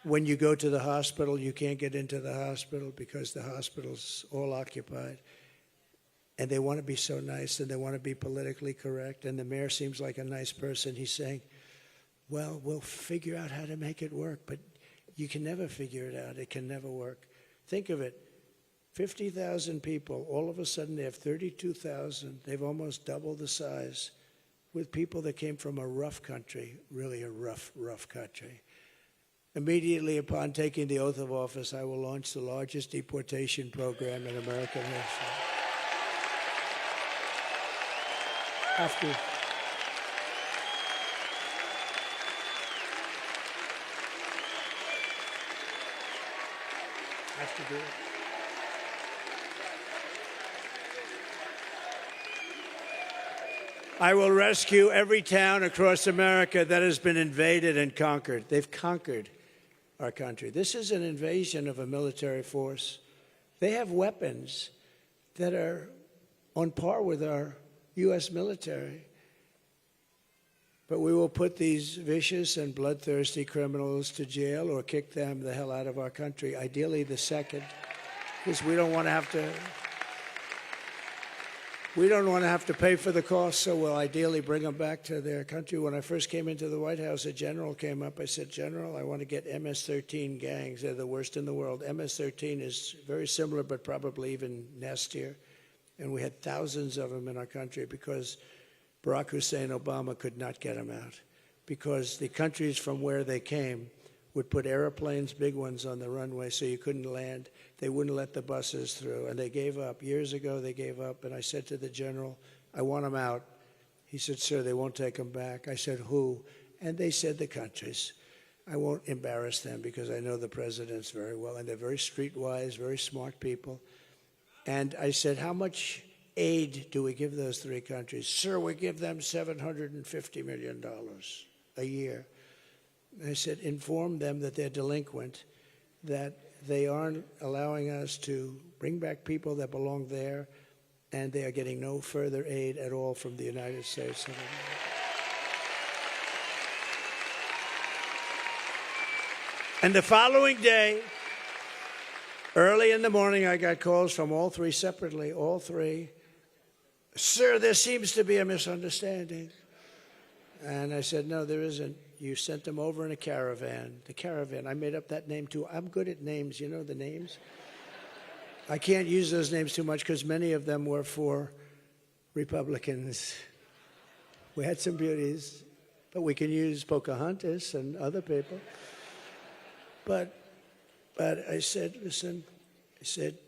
When you go to the hospital, you can't get into the hospital because the hospital's all occupied. And they want to be so nice and they want to be politically correct. And the mayor seems like a nice person. He's saying, well, we'll figure out how to make it work. But you can never figure it out. It can never work. Think of it. 50,000 people, all of a sudden they have 32,000. They've almost doubled the size with people that came from a rough country, really a rough country. Immediately upon taking the oath of office, I will launch the largest deportation program in American history. After do it. I will rescue every town across America that has been invaded and conquered. They've conquered our country. This is an invasion of a military force. They have weapons that are on par with our U.S. military. But we will put these vicious and bloodthirsty criminals to jail or kick them the hell out of our country, ideally the second, because we don't want to have to pay for the cost, so we'll ideally bring them back to their country. When I first came into the White House, a general came up. I said, General, I want to get MS-13 gangs. They're the worst in the world. MS-13 is very similar, but probably even nastier. And we had thousands of them in our country because Barack Hussein Obama could not get them out, because the countries from where they came would put airplanes, big ones, on the runway so you couldn't land. They wouldn't let the buses through, and they gave up. Years ago, they gave up, and I said to the general, I want them out. He said, sir, they won't take them back. I said, who? And they said the countries. I won't embarrass them because I know the presidents very well, and they're very streetwise, very smart people. And I said, how much aid do we give those three countries? Sir, we give them $750 million a year. And I said, inform them that they're delinquent, that they aren't allowing us to bring back people that belong there, and they are getting no further aid at all from the United States. And the following day, early in the morning, I got calls from all three separately, all three. Sir, there seems to be a misunderstanding. And I said, no, there isn't. You sent them over in a caravan. The caravan, I made up that name too. I'm good at names, you know the names? I can't use those names too much because many of them were for Republicans. We had some beauties, but we can use Pocahontas and other people. But I said, listen, I said,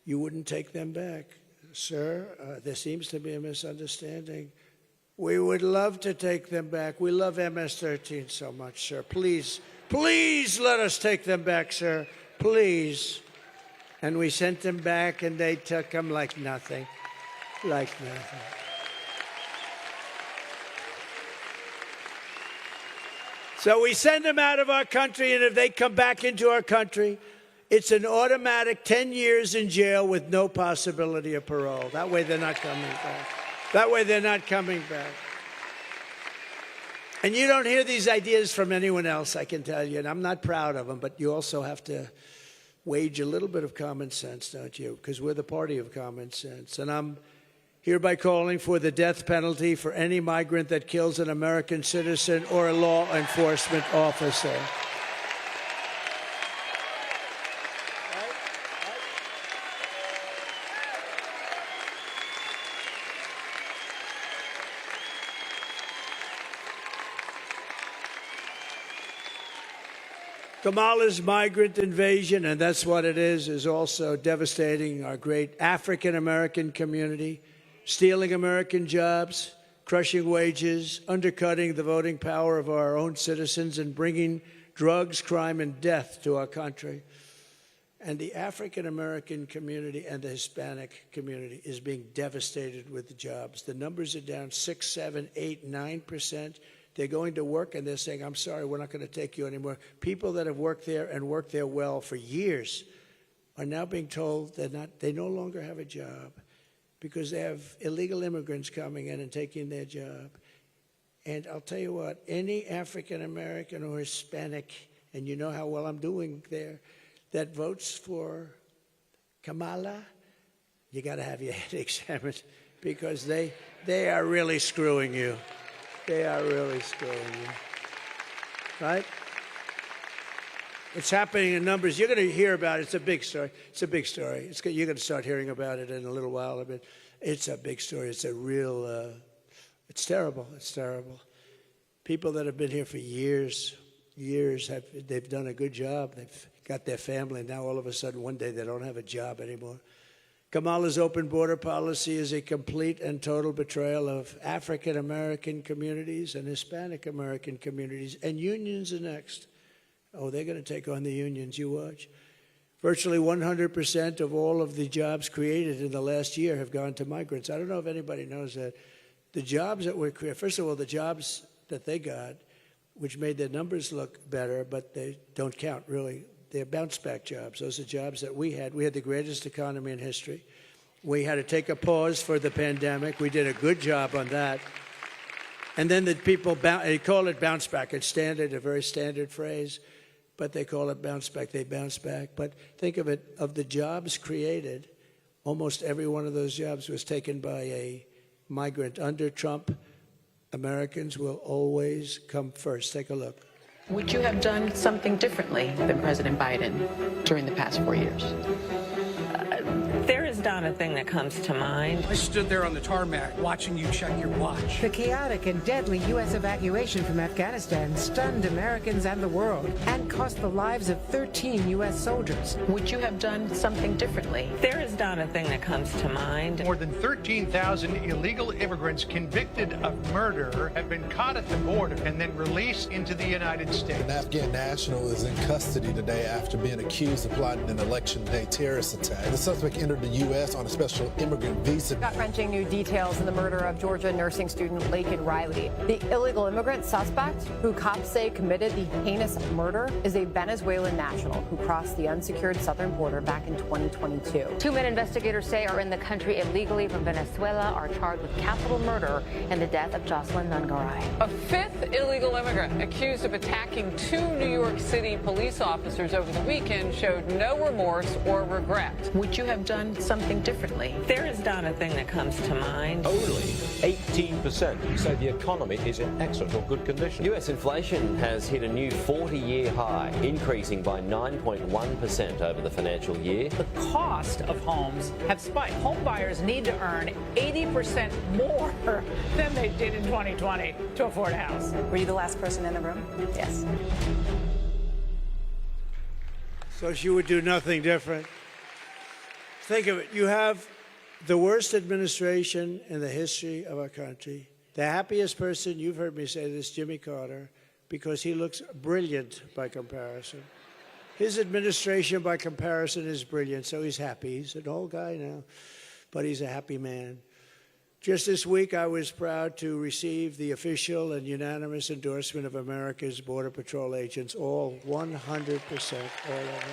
you wouldn't take them back. Sir, there seems to be a misunderstanding. We would love to take them back. We love MS-13 so much, sir. Please, please let us take them back, sir. Please. And we sent them back, and they took them like nothing. Like nothing. So we send them out of our country, and if they come back into our country, it's an automatic 10 years in jail with no possibility of parole. That way they're not coming back. That way they're not coming back. And you don't hear these ideas from anyone else, I can tell you, and I'm not proud of them, but you also have to wage a little bit of common sense, don't you? Because we're the party of common sense. And I'm hereby calling for the death penalty for any migrant that kills an American citizen or a law enforcement officer. Kamala's migrant invasion, and that's what it is also devastating our great African-American community, stealing American jobs, crushing wages, undercutting the voting power of our own citizens, and bringing drugs, crime, and death to our country. And the African American community and the Hispanic community is being devastated with the jobs. The numbers are down 6, 7, 8, 9%. They're going to work and they're saying, I'm sorry, we're not going to take you anymore. People that have worked there and worked there well for years are now being told they no longer have a job because they have illegal immigrants coming in and taking their job. And I'll tell you what, any African American or Hispanic, and you know how well I'm doing there, that votes for Kamala, you got to have your head examined because they are really screwing you. They are really screwing you. Right? It's happening in numbers. You're going to hear about it. It's a big story. It's a big story. You're going to start hearing about it in a little while. But it's a big story. It's a real, it's terrible. It's terrible. People that have been here for years, they've done a good job. They've got their family. Now all of a sudden, one day, they don't have a job anymore. Kamala's open border policy is a complete and total betrayal of African American communities and Hispanic American communities. And unions are next. Oh, they're going to take on the unions. You watch. Virtually 100% of all of the jobs created in the last year have gone to migrants. I don't know if anybody knows that. The jobs that were created, first of all, the jobs that they got, which made their numbers look better, but they don't count, really. They're bounce-back jobs. Those are jobs that we had. We had the greatest economy in history. We had to take a pause for the pandemic. We did a good job on that. And then the people, they call it bounce-back. It's standard, a very standard phrase, but they call it bounce-back. They bounce back. But think of it, of the jobs created, almost every one of those jobs was taken by a migrant. Under Trump, Americans will always come first. Take a look. Would you have done something differently than President Biden during the past 4 years? There is not a thing that comes to mind. I stood there on the tarmac watching you check your watch. The chaotic and deadly U.S. evacuation from Afghanistan stunned Americans and the world and cost the lives of 13 U.S. soldiers. Would you have done something differently? There is not a thing that comes to mind. More than 13,000 illegal immigrants convicted of murder have been caught at the border and then released into the United States. An Afghan national is in custody today after being accused of plotting an election day terrorist attack. The suspect entered the U.S. on a special immigrant visa. Gut-wrenching new details in the murder of Georgia nursing student Laken Riley. The illegal immigrant suspect, who cops say committed the heinous murder, is a Venezuelan national who crossed the unsecured southern border back in 2022. 2 men investigators say are in the country illegally from Venezuela are charged with capital murder in the death of Jocelyn Nungaray. A fifth illegal immigrant accused of attacking 2 New York City police officers over the weekend showed no remorse or regret. Would you have done something differently? There is not a thing that comes to mind. Only 18% say the economy is in excellent or good condition. US inflation has hit a new 40-year high, increasing by 9.1% over the financial year. The cost of homes have spiked. Home buyers need to earn 80% more than they did in 2020 to afford a house. Were you the last person in the room? Yes. So she would do nothing different. Think of it. You have the worst administration in the history of our country. The happiest person, you've heard me say this, Jimmy Carter, because he looks brilliant by comparison. His administration, by comparison, is brilliant, so he's happy. He's an old guy now, but he's a happy man. Just this week, I was proud to receive the official and unanimous endorsement of America's Border Patrol agents, all 100%, all of them.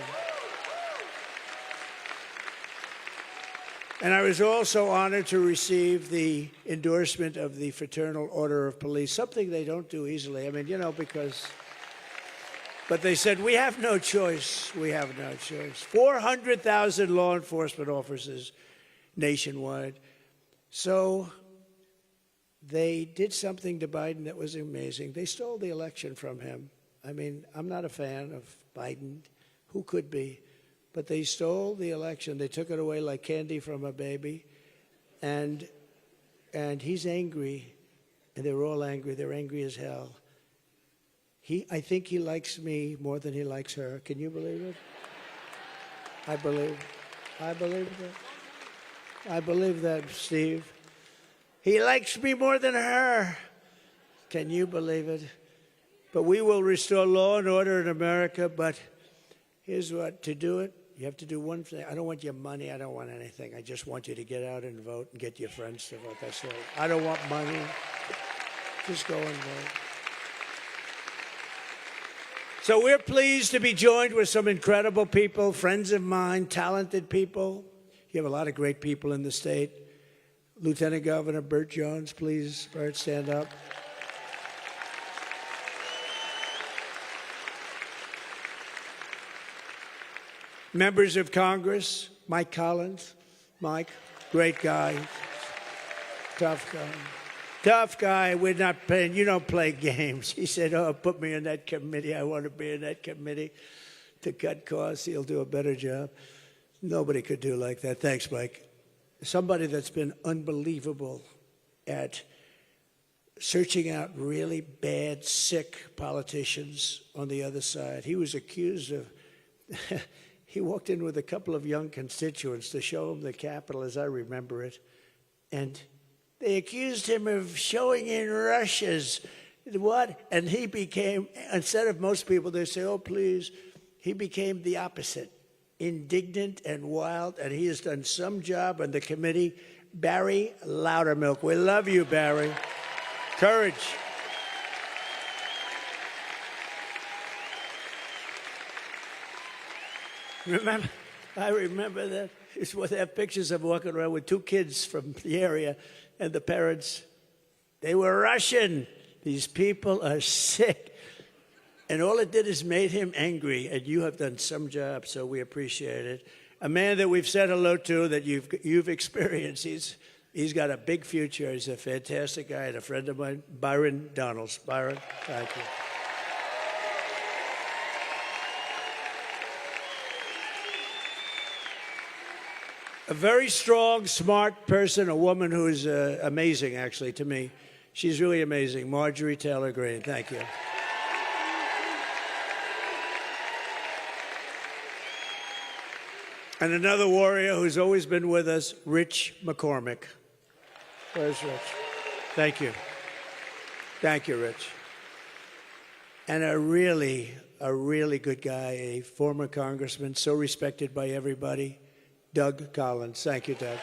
And I was also honored to receive the endorsement of the Fraternal Order of Police, something they don't do easily. I mean, you know, but they said, we have no choice. We have no choice. 400,000 law enforcement officers nationwide. So they did something to Biden that was amazing. They stole the election from him. I mean, I'm not a fan of Biden. Who could be? But they stole the election. They took it away like candy from a baby. And he's angry. And they're all angry. They're angry as hell. I think he likes me more than he likes her. Can you believe it? I believe that. I believe that, Steve. He likes me more than her. Can you believe it? But we will restore law and order in America. But here's what, to do it, You have to do one thing. I don't want your money. I don't want anything. I just want you to get out and vote and get your friends to vote. That's all. I don't want money. Just go and vote. So we're pleased to be joined with some incredible people, friends of mine, talented people. You have a lot of great people in the state. Lieutenant Governor Burt Jones, please. Burt, stand up. Members of Congress, Mike Collins. Mike, great guy. Tough guy. Tough guy. We're not playing. You don't play games. He said, oh, put me in that committee. I want to be in that committee to cut costs. He'll do a better job. Nobody could do like that. Thanks, Mike. Somebody that's been unbelievable at searching out really bad, sick politicians on the other side. He was accused of... He walked in with a couple of young constituents to show him the Capitol, as I remember it, and they accused him of showing in Russia's what? And he became, instead of most people, they say, oh, please, he became the opposite, indignant and wild, and he has done some job on the committee. Barry Loudermilk. We love you, Barry. Courage. I remember that. It's what they have pictures of walking around with two kids from the area, and the parents, they were Russian. These people are sick. And all it did is made him angry, and you have done some job, so we appreciate it. A man that we've said hello to, that you've experienced. He's got a big future. He's a fantastic guy and a friend of mine, Byron Donalds. Byron, thank you. A very strong, smart person, a woman who is amazing, actually, to me. She's really amazing. Marjorie Taylor Greene, thank you. And another warrior who's always been with us, Rich McCormick. Where's Rich? Thank you. Thank you, Rich. And a really good guy, a former congressman, so respected by everybody. Doug Collins. Thank you, Doug.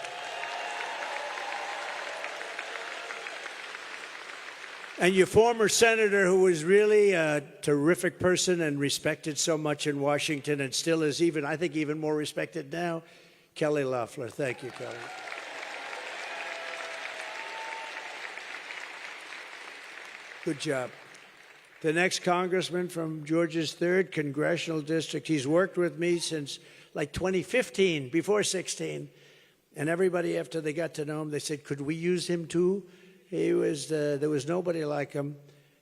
And your former senator, who was really a terrific person and respected so much in Washington and still is I think even more respected now, Kelly Loeffler. Thank you, Kelly. Good job. The next congressman from Georgia's 3rd Congressional District, he's worked with me since like 2015, before 16. And everybody, after they got to know him, they said, could we use him too? He was, there was nobody like him.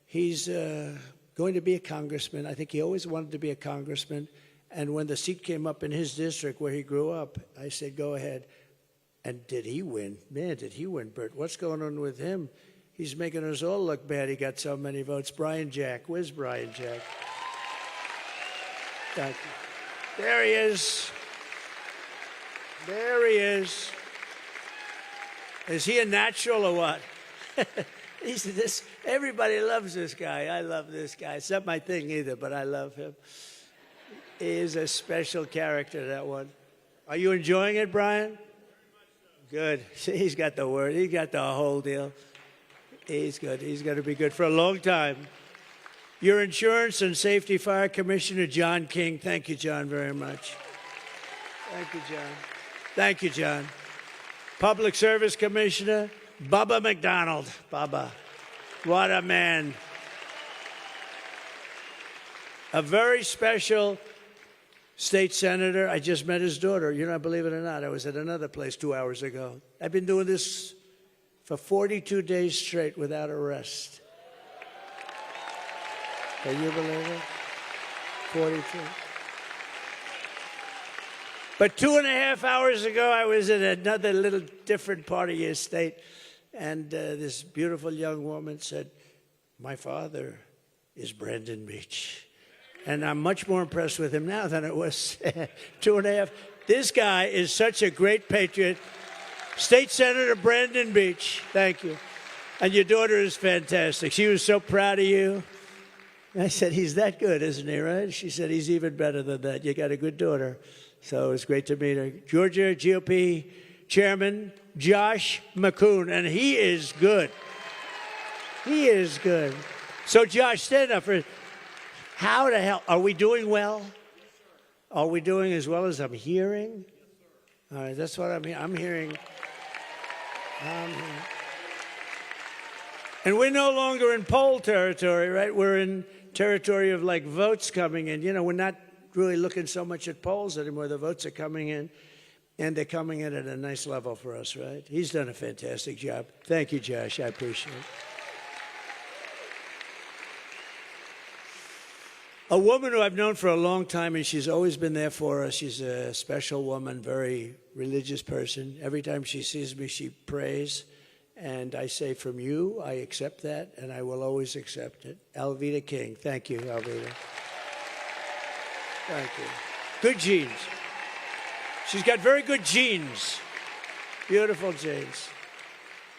He's going to be a congressman. I think he always wanted to be a congressman. And when the seat came up in his district where he grew up, I said, go ahead. And did he win? Man, did he win, Bert. What's going on with him? He's making us all look bad. He got so many votes. Brian Jack. Where's Brian Jack? Thank you. There he is. There he is. Is he a natural or what? Everybody loves this guy. I love this guy. It's not my thing either, but I love him. He is a special character, that one. Are you enjoying it, Brian? Good. See, he's got the word. He got the whole deal. He's good. He's going to be good for a long time. Your Insurance and Safety Fire Commissioner, John King. Thank you, John, very much. Thank you, John. Thank you, John. Public Service Commissioner, Bubba McDonald. Bubba. What a man. A very special state senator. I just met his daughter. You know, believe it or not, I was at another place 2 hours ago. I've been doing this for 42 days straight without arrest. Can you believe it? 42. But 2.5 hours ago, I was in another little different part of your state, and this beautiful young woman said, my father is Brandon Beach. And I'm much more impressed with him now than it was 2.5. This guy is such a great patriot. State Senator Brandon Beach, thank you. And your daughter is fantastic. She was so proud of you. I said, he's that good, isn't he, right? She said, he's even better than that. You got a good daughter. So it's great to meet her. Georgia GOP Chairman Josh McCoon, and he is good. He is good. So, Josh, stand up for how the hell are we doing well? Are we doing as well as I'm hearing? All right, that's what I'm hearing. And we're no longer in poll territory, right? We're in territory of like votes coming in. You know, we're not really looking so much at polls anymore. The votes are coming in, and they're coming in at a nice level for us, right? He's done a fantastic job. Thank you, Josh. I appreciate it. A woman who I've known for a long time, and she's always been there for us. She's a special woman, very religious person. Every time she sees me, she prays. And I say, from you, I accept that, and I will always accept it. Alveda King. Thank you, Alveda. Thank you. Good genes. She's got very good genes. Beautiful genes.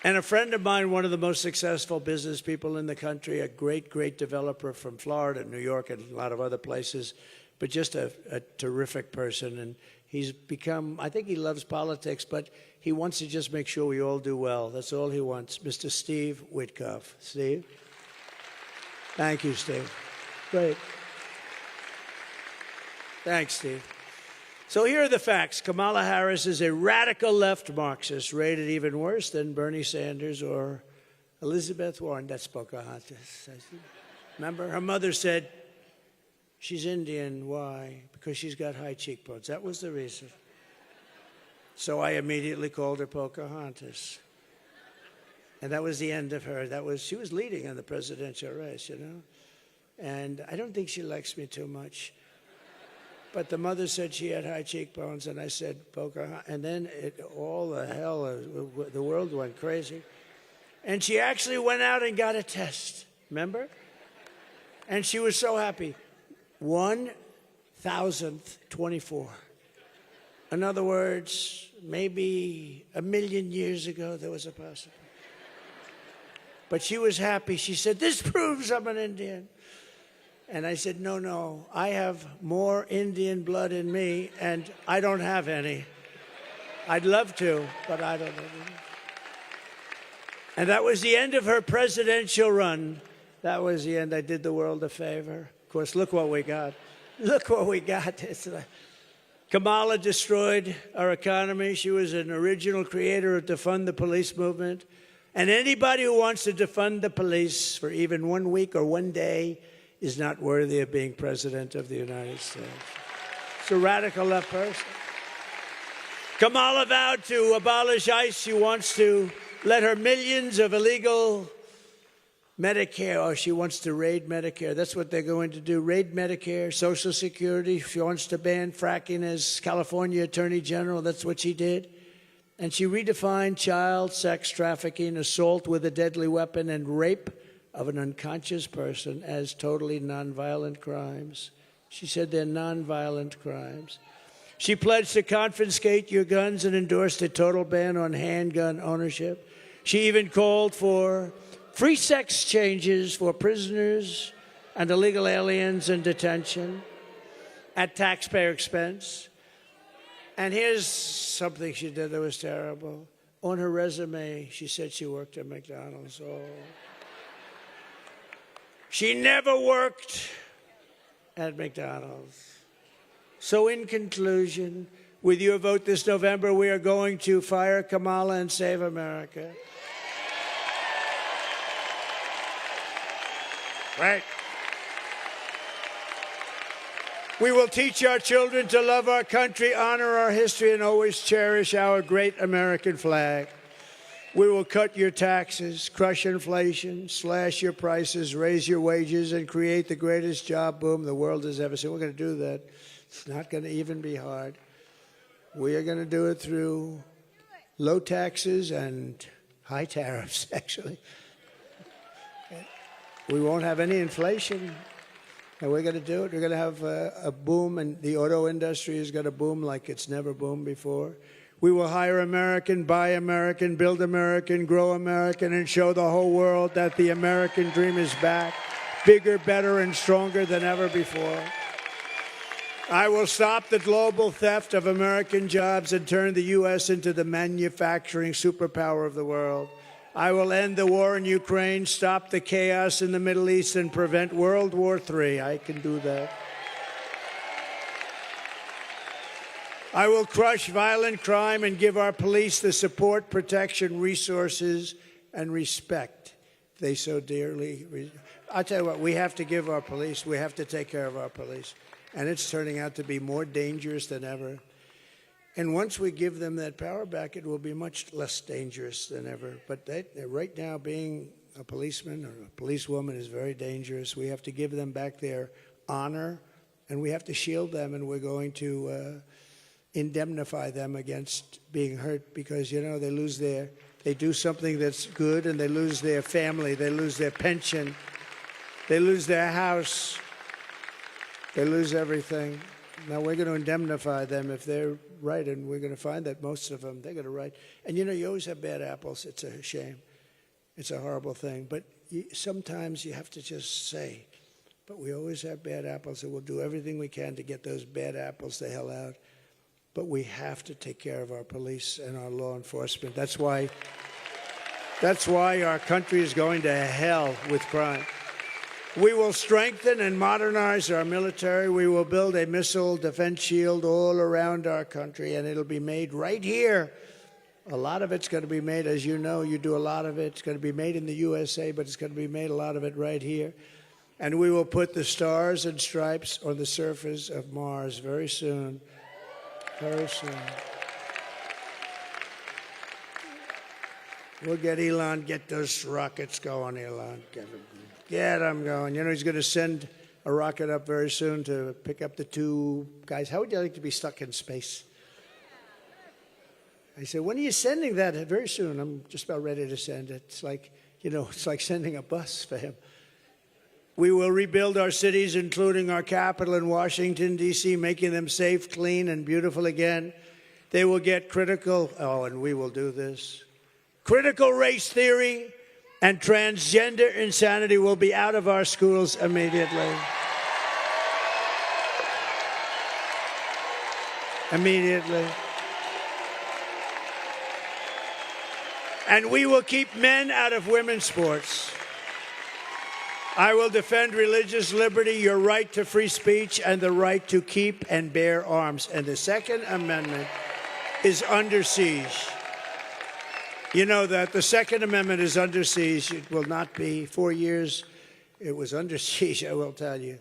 And a friend of mine, one of the most successful business people in the country, a great, great developer from Florida, New York, and a lot of other places, but just a terrific person. And he's become, I think he loves politics, but he wants to just make sure we all do well. That's all he wants. Mr. Steve Witkoff. Steve? Thank you, Steve. Great. Thanks, Steve. So here are the facts. Kamala Harris is a radical left Marxist, rated even worse than Bernie Sanders or Elizabeth Warren. That's Pocahontas. Remember, her mother said, she's Indian. Why? Because she's got high cheekbones. That was the reason. So I immediately called her Pocahontas. And that was the end of her. She was leading in the presidential race, you know. And I don't think she likes me too much. But the mother said she had high cheekbones, and I said, Pocahontas. And then all the hell, the world went crazy. And she actually went out and got a test, remember? And she was so happy. 1,024. In other words, maybe 1,000,000 years ago, there was a possibility. But she was happy. She said, this proves I'm an Indian. And I said, no, I have more Indian blood in me, and I don't have any. I'd love to, but I don't have any. And that was the end of her presidential run. That was the end. I did the world a favor. Of course, look what we got. Look what we got. Kamala destroyed our economy. She was an original creator of defund the police movement. And anybody who wants to defund the police for even 1 week or 1 day is not worthy of being president of the United States. It's a radical left person. Kamala vowed to abolish ICE. She wants to let her millions of illegal Medicare, or she wants to raid Medicare. That's what they're going to do, raid Medicare, Social Security. She wants to ban fracking as California Attorney General. That's what she did. And she redefined child sex trafficking, assault with a deadly weapon, and rape of an unconscious person as totally nonviolent crimes. She said they're nonviolent crimes. She pledged to confiscate your guns and endorsed a total ban on handgun ownership. She even called for free sex changes for prisoners and illegal aliens in detention at taxpayer expense. And here's something she did that was terrible. On her resume, she said she worked at McDonald's. Oh. She never worked at McDonald's. So in conclusion, with your vote this November, we are going to fire Kamala and save America. Right. We will teach our children to love our country, honor our history, and always cherish our great American flag. We will cut your taxes, crush inflation, slash your prices, raise your wages, and create the greatest job boom the world has ever seen. We're going to do that. It's not going to even be hard. We are going to do it through low taxes and high tariffs, actually. We won't have any inflation. And we're going to do it. We're going to have a boom, and the auto industry is going to boom like it's never boomed before. We will hire American, buy American, build American, grow American, and show the whole world that the American dream is back, bigger, better, and stronger than ever before. I will stop the global theft of American jobs and turn the U.S. into the manufacturing superpower of the world. I will end the war in Ukraine, stop the chaos in the Middle East, and prevent World War III. I can do that. I will crush violent crime and give our police the support, protection, resources, and respect they so dearly. I'll tell you what, we have to give our police, we have to take care of our police. And it's turning out to be more dangerous than ever. And once we give them that power back, it will be much less dangerous than ever. But right now, being a policeman or a policewoman is very dangerous. We have to give them back their honor, and we have to shield them, and we're going to indemnify them against being hurt because, you know, they do something that's good, and they lose their family, they lose their pension, they lose their house. They lose everything. Now, we're going to indemnify them if they're right, and we're going to find that most of them, they're going to right. And, you know, you always have bad apples. It's a shame. It's a horrible thing. But sometimes you have to just say, but we always have bad apples, and we'll do everything we can to get those bad apples the hell out. But we have to take care of our police and our law enforcement. That's why our country is going to hell with crime. We will strengthen and modernize our military. We will build a missile defense shield all around our country, and it'll be made right here. A lot of it's going to be made, as you know, you do a lot of it. It's going to be made in the USA, but it's going to be made, a lot of it, right here. And we will put the stars and stripes on the surface of Mars very soon. Very soon. We'll get Elon, get those rockets going, Elon. Get them going. You know, he's going to send a rocket up very soon to pick up the two guys. How would you like to be stuck in space? I said, when are you sending that? Very soon. I'm just about ready to send it. It's like, you know, it's like sending a bus for him. We will rebuild our cities, including our capital in Washington, D.C., making them safe, clean, and beautiful again. They will get critical, and we will do this. Critical race theory and transgender insanity will be out of our schools immediately. Immediately. And we will keep men out of women's sports. I will defend religious liberty, your right to free speech, and the right to keep and bear arms. And the Second Amendment is under siege. You know that the Second Amendment is under siege. It will not be 4 years. It was under siege, I will tell you.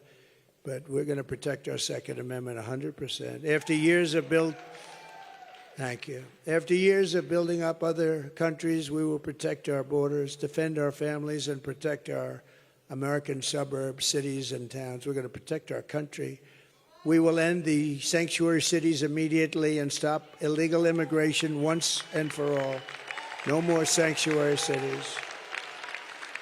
But we're going to protect our Second Amendment 100%. After years of Thank you. After years of building up other countries, we will protect our borders, defend our families, and protect our American suburbs, cities, and towns. We're going to protect our country. We will end the sanctuary cities immediately and stop illegal immigration once and for all. No more sanctuary cities.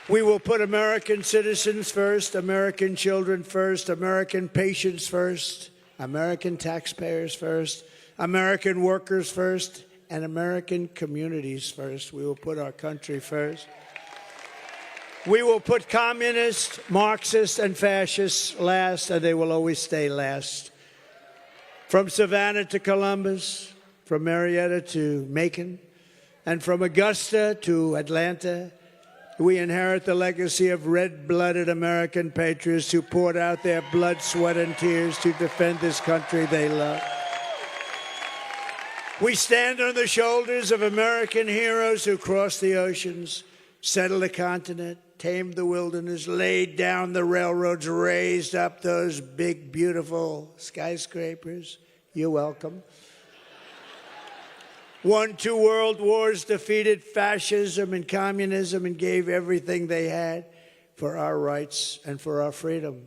We will put American citizens first, American children first, American patients first, American taxpayers first, American workers first, and American communities first. We will put our country first. We will put communists, Marxists, and fascists last, and they will always stay last. From Savannah to Columbus, from Marietta to Macon, and from Augusta to Atlanta, we inherit the legacy of red-blooded American patriots who poured out their blood, sweat, and tears to defend this country they love. We stand on the shoulders of American heroes who crossed the oceans, settled the continent, tamed the wilderness, laid down the railroads, raised up those big, beautiful skyscrapers. You're welcome. Won 2 world wars, defeated fascism and communism, and gave everything they had for our rights and for our freedom.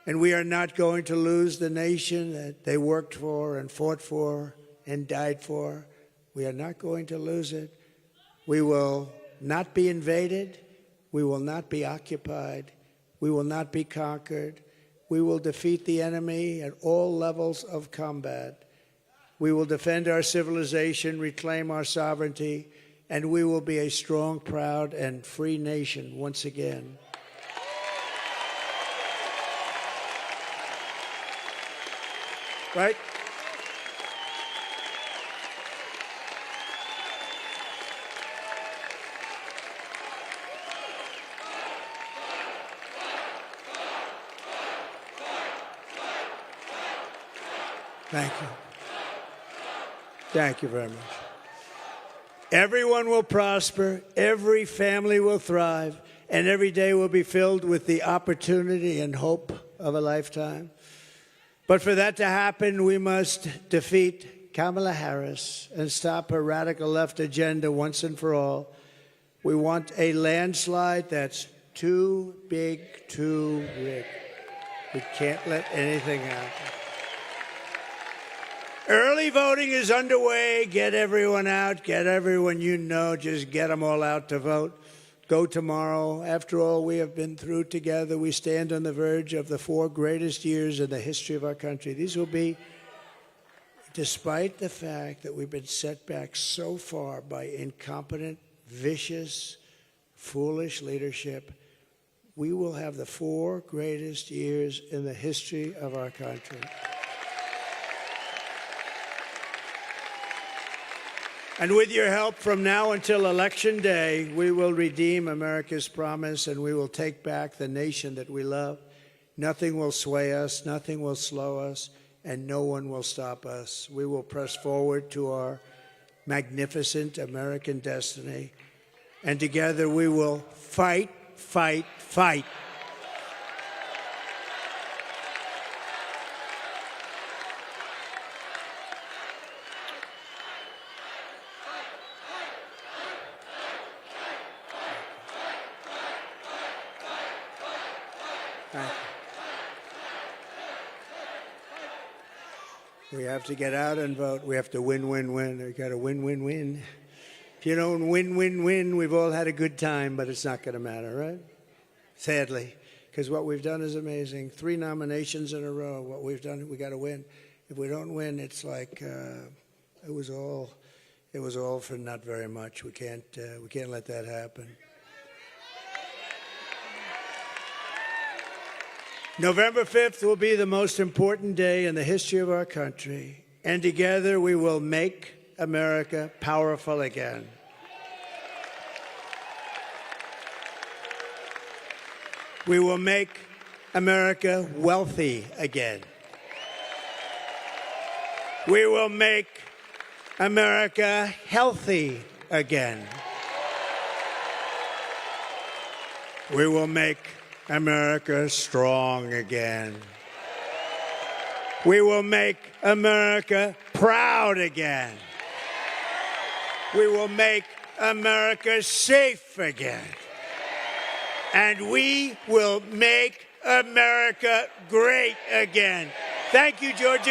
And we are not going to lose the nation that they worked for and fought for and died for. We are not going to lose it. We will not be invaded. We will not be occupied. We will not be conquered. We will defeat the enemy at all levels of combat. We will defend our civilization, reclaim our sovereignty, and we will be a strong, proud, and free nation once again. right? Thank you. Thank you very much. Everyone will prosper, every family will thrive, and every day will be filled with the opportunity and hope of a lifetime. But for that to happen, we must defeat Kamala Harris and stop her radical left agenda once and for all. We want a landslide that's too big, too big. We can't let anything happen. Early voting is underway. Get everyone out. Get everyone you know. Just get them all out to vote. Go tomorrow. After all we have been through together, we stand on the verge of the 4 greatest years in the history of our country. These will be, despite the fact that we've been set back so far by incompetent, vicious, foolish leadership, we will have the 4 greatest years in the history of our country. And with your help, from now until Election Day, we will redeem America's promise and we will take back the nation that we love. Nothing will sway us, nothing will slow us, and no one will stop us. We will press forward to our magnificent American destiny, and together we will fight, fight, fight. We have to get out and vote. We have to win, win, win. We've got to win, win, win. If you don't win, win, win, we've all had a good time, but it's not going to matter, right? Sadly, because what we've done is amazing. 3 nominations in a row. What we've done, we got to win. If we don't win, it's like it was all for not very much. We can't let that happen. November 5th will be the most important day in the history of our country, and together we will make America powerful again. We will make America wealthy again. We will make America healthy again. We will make America strong again. We will make America proud again. We will make America safe again. And we will make America great again. Thank you, Georgia.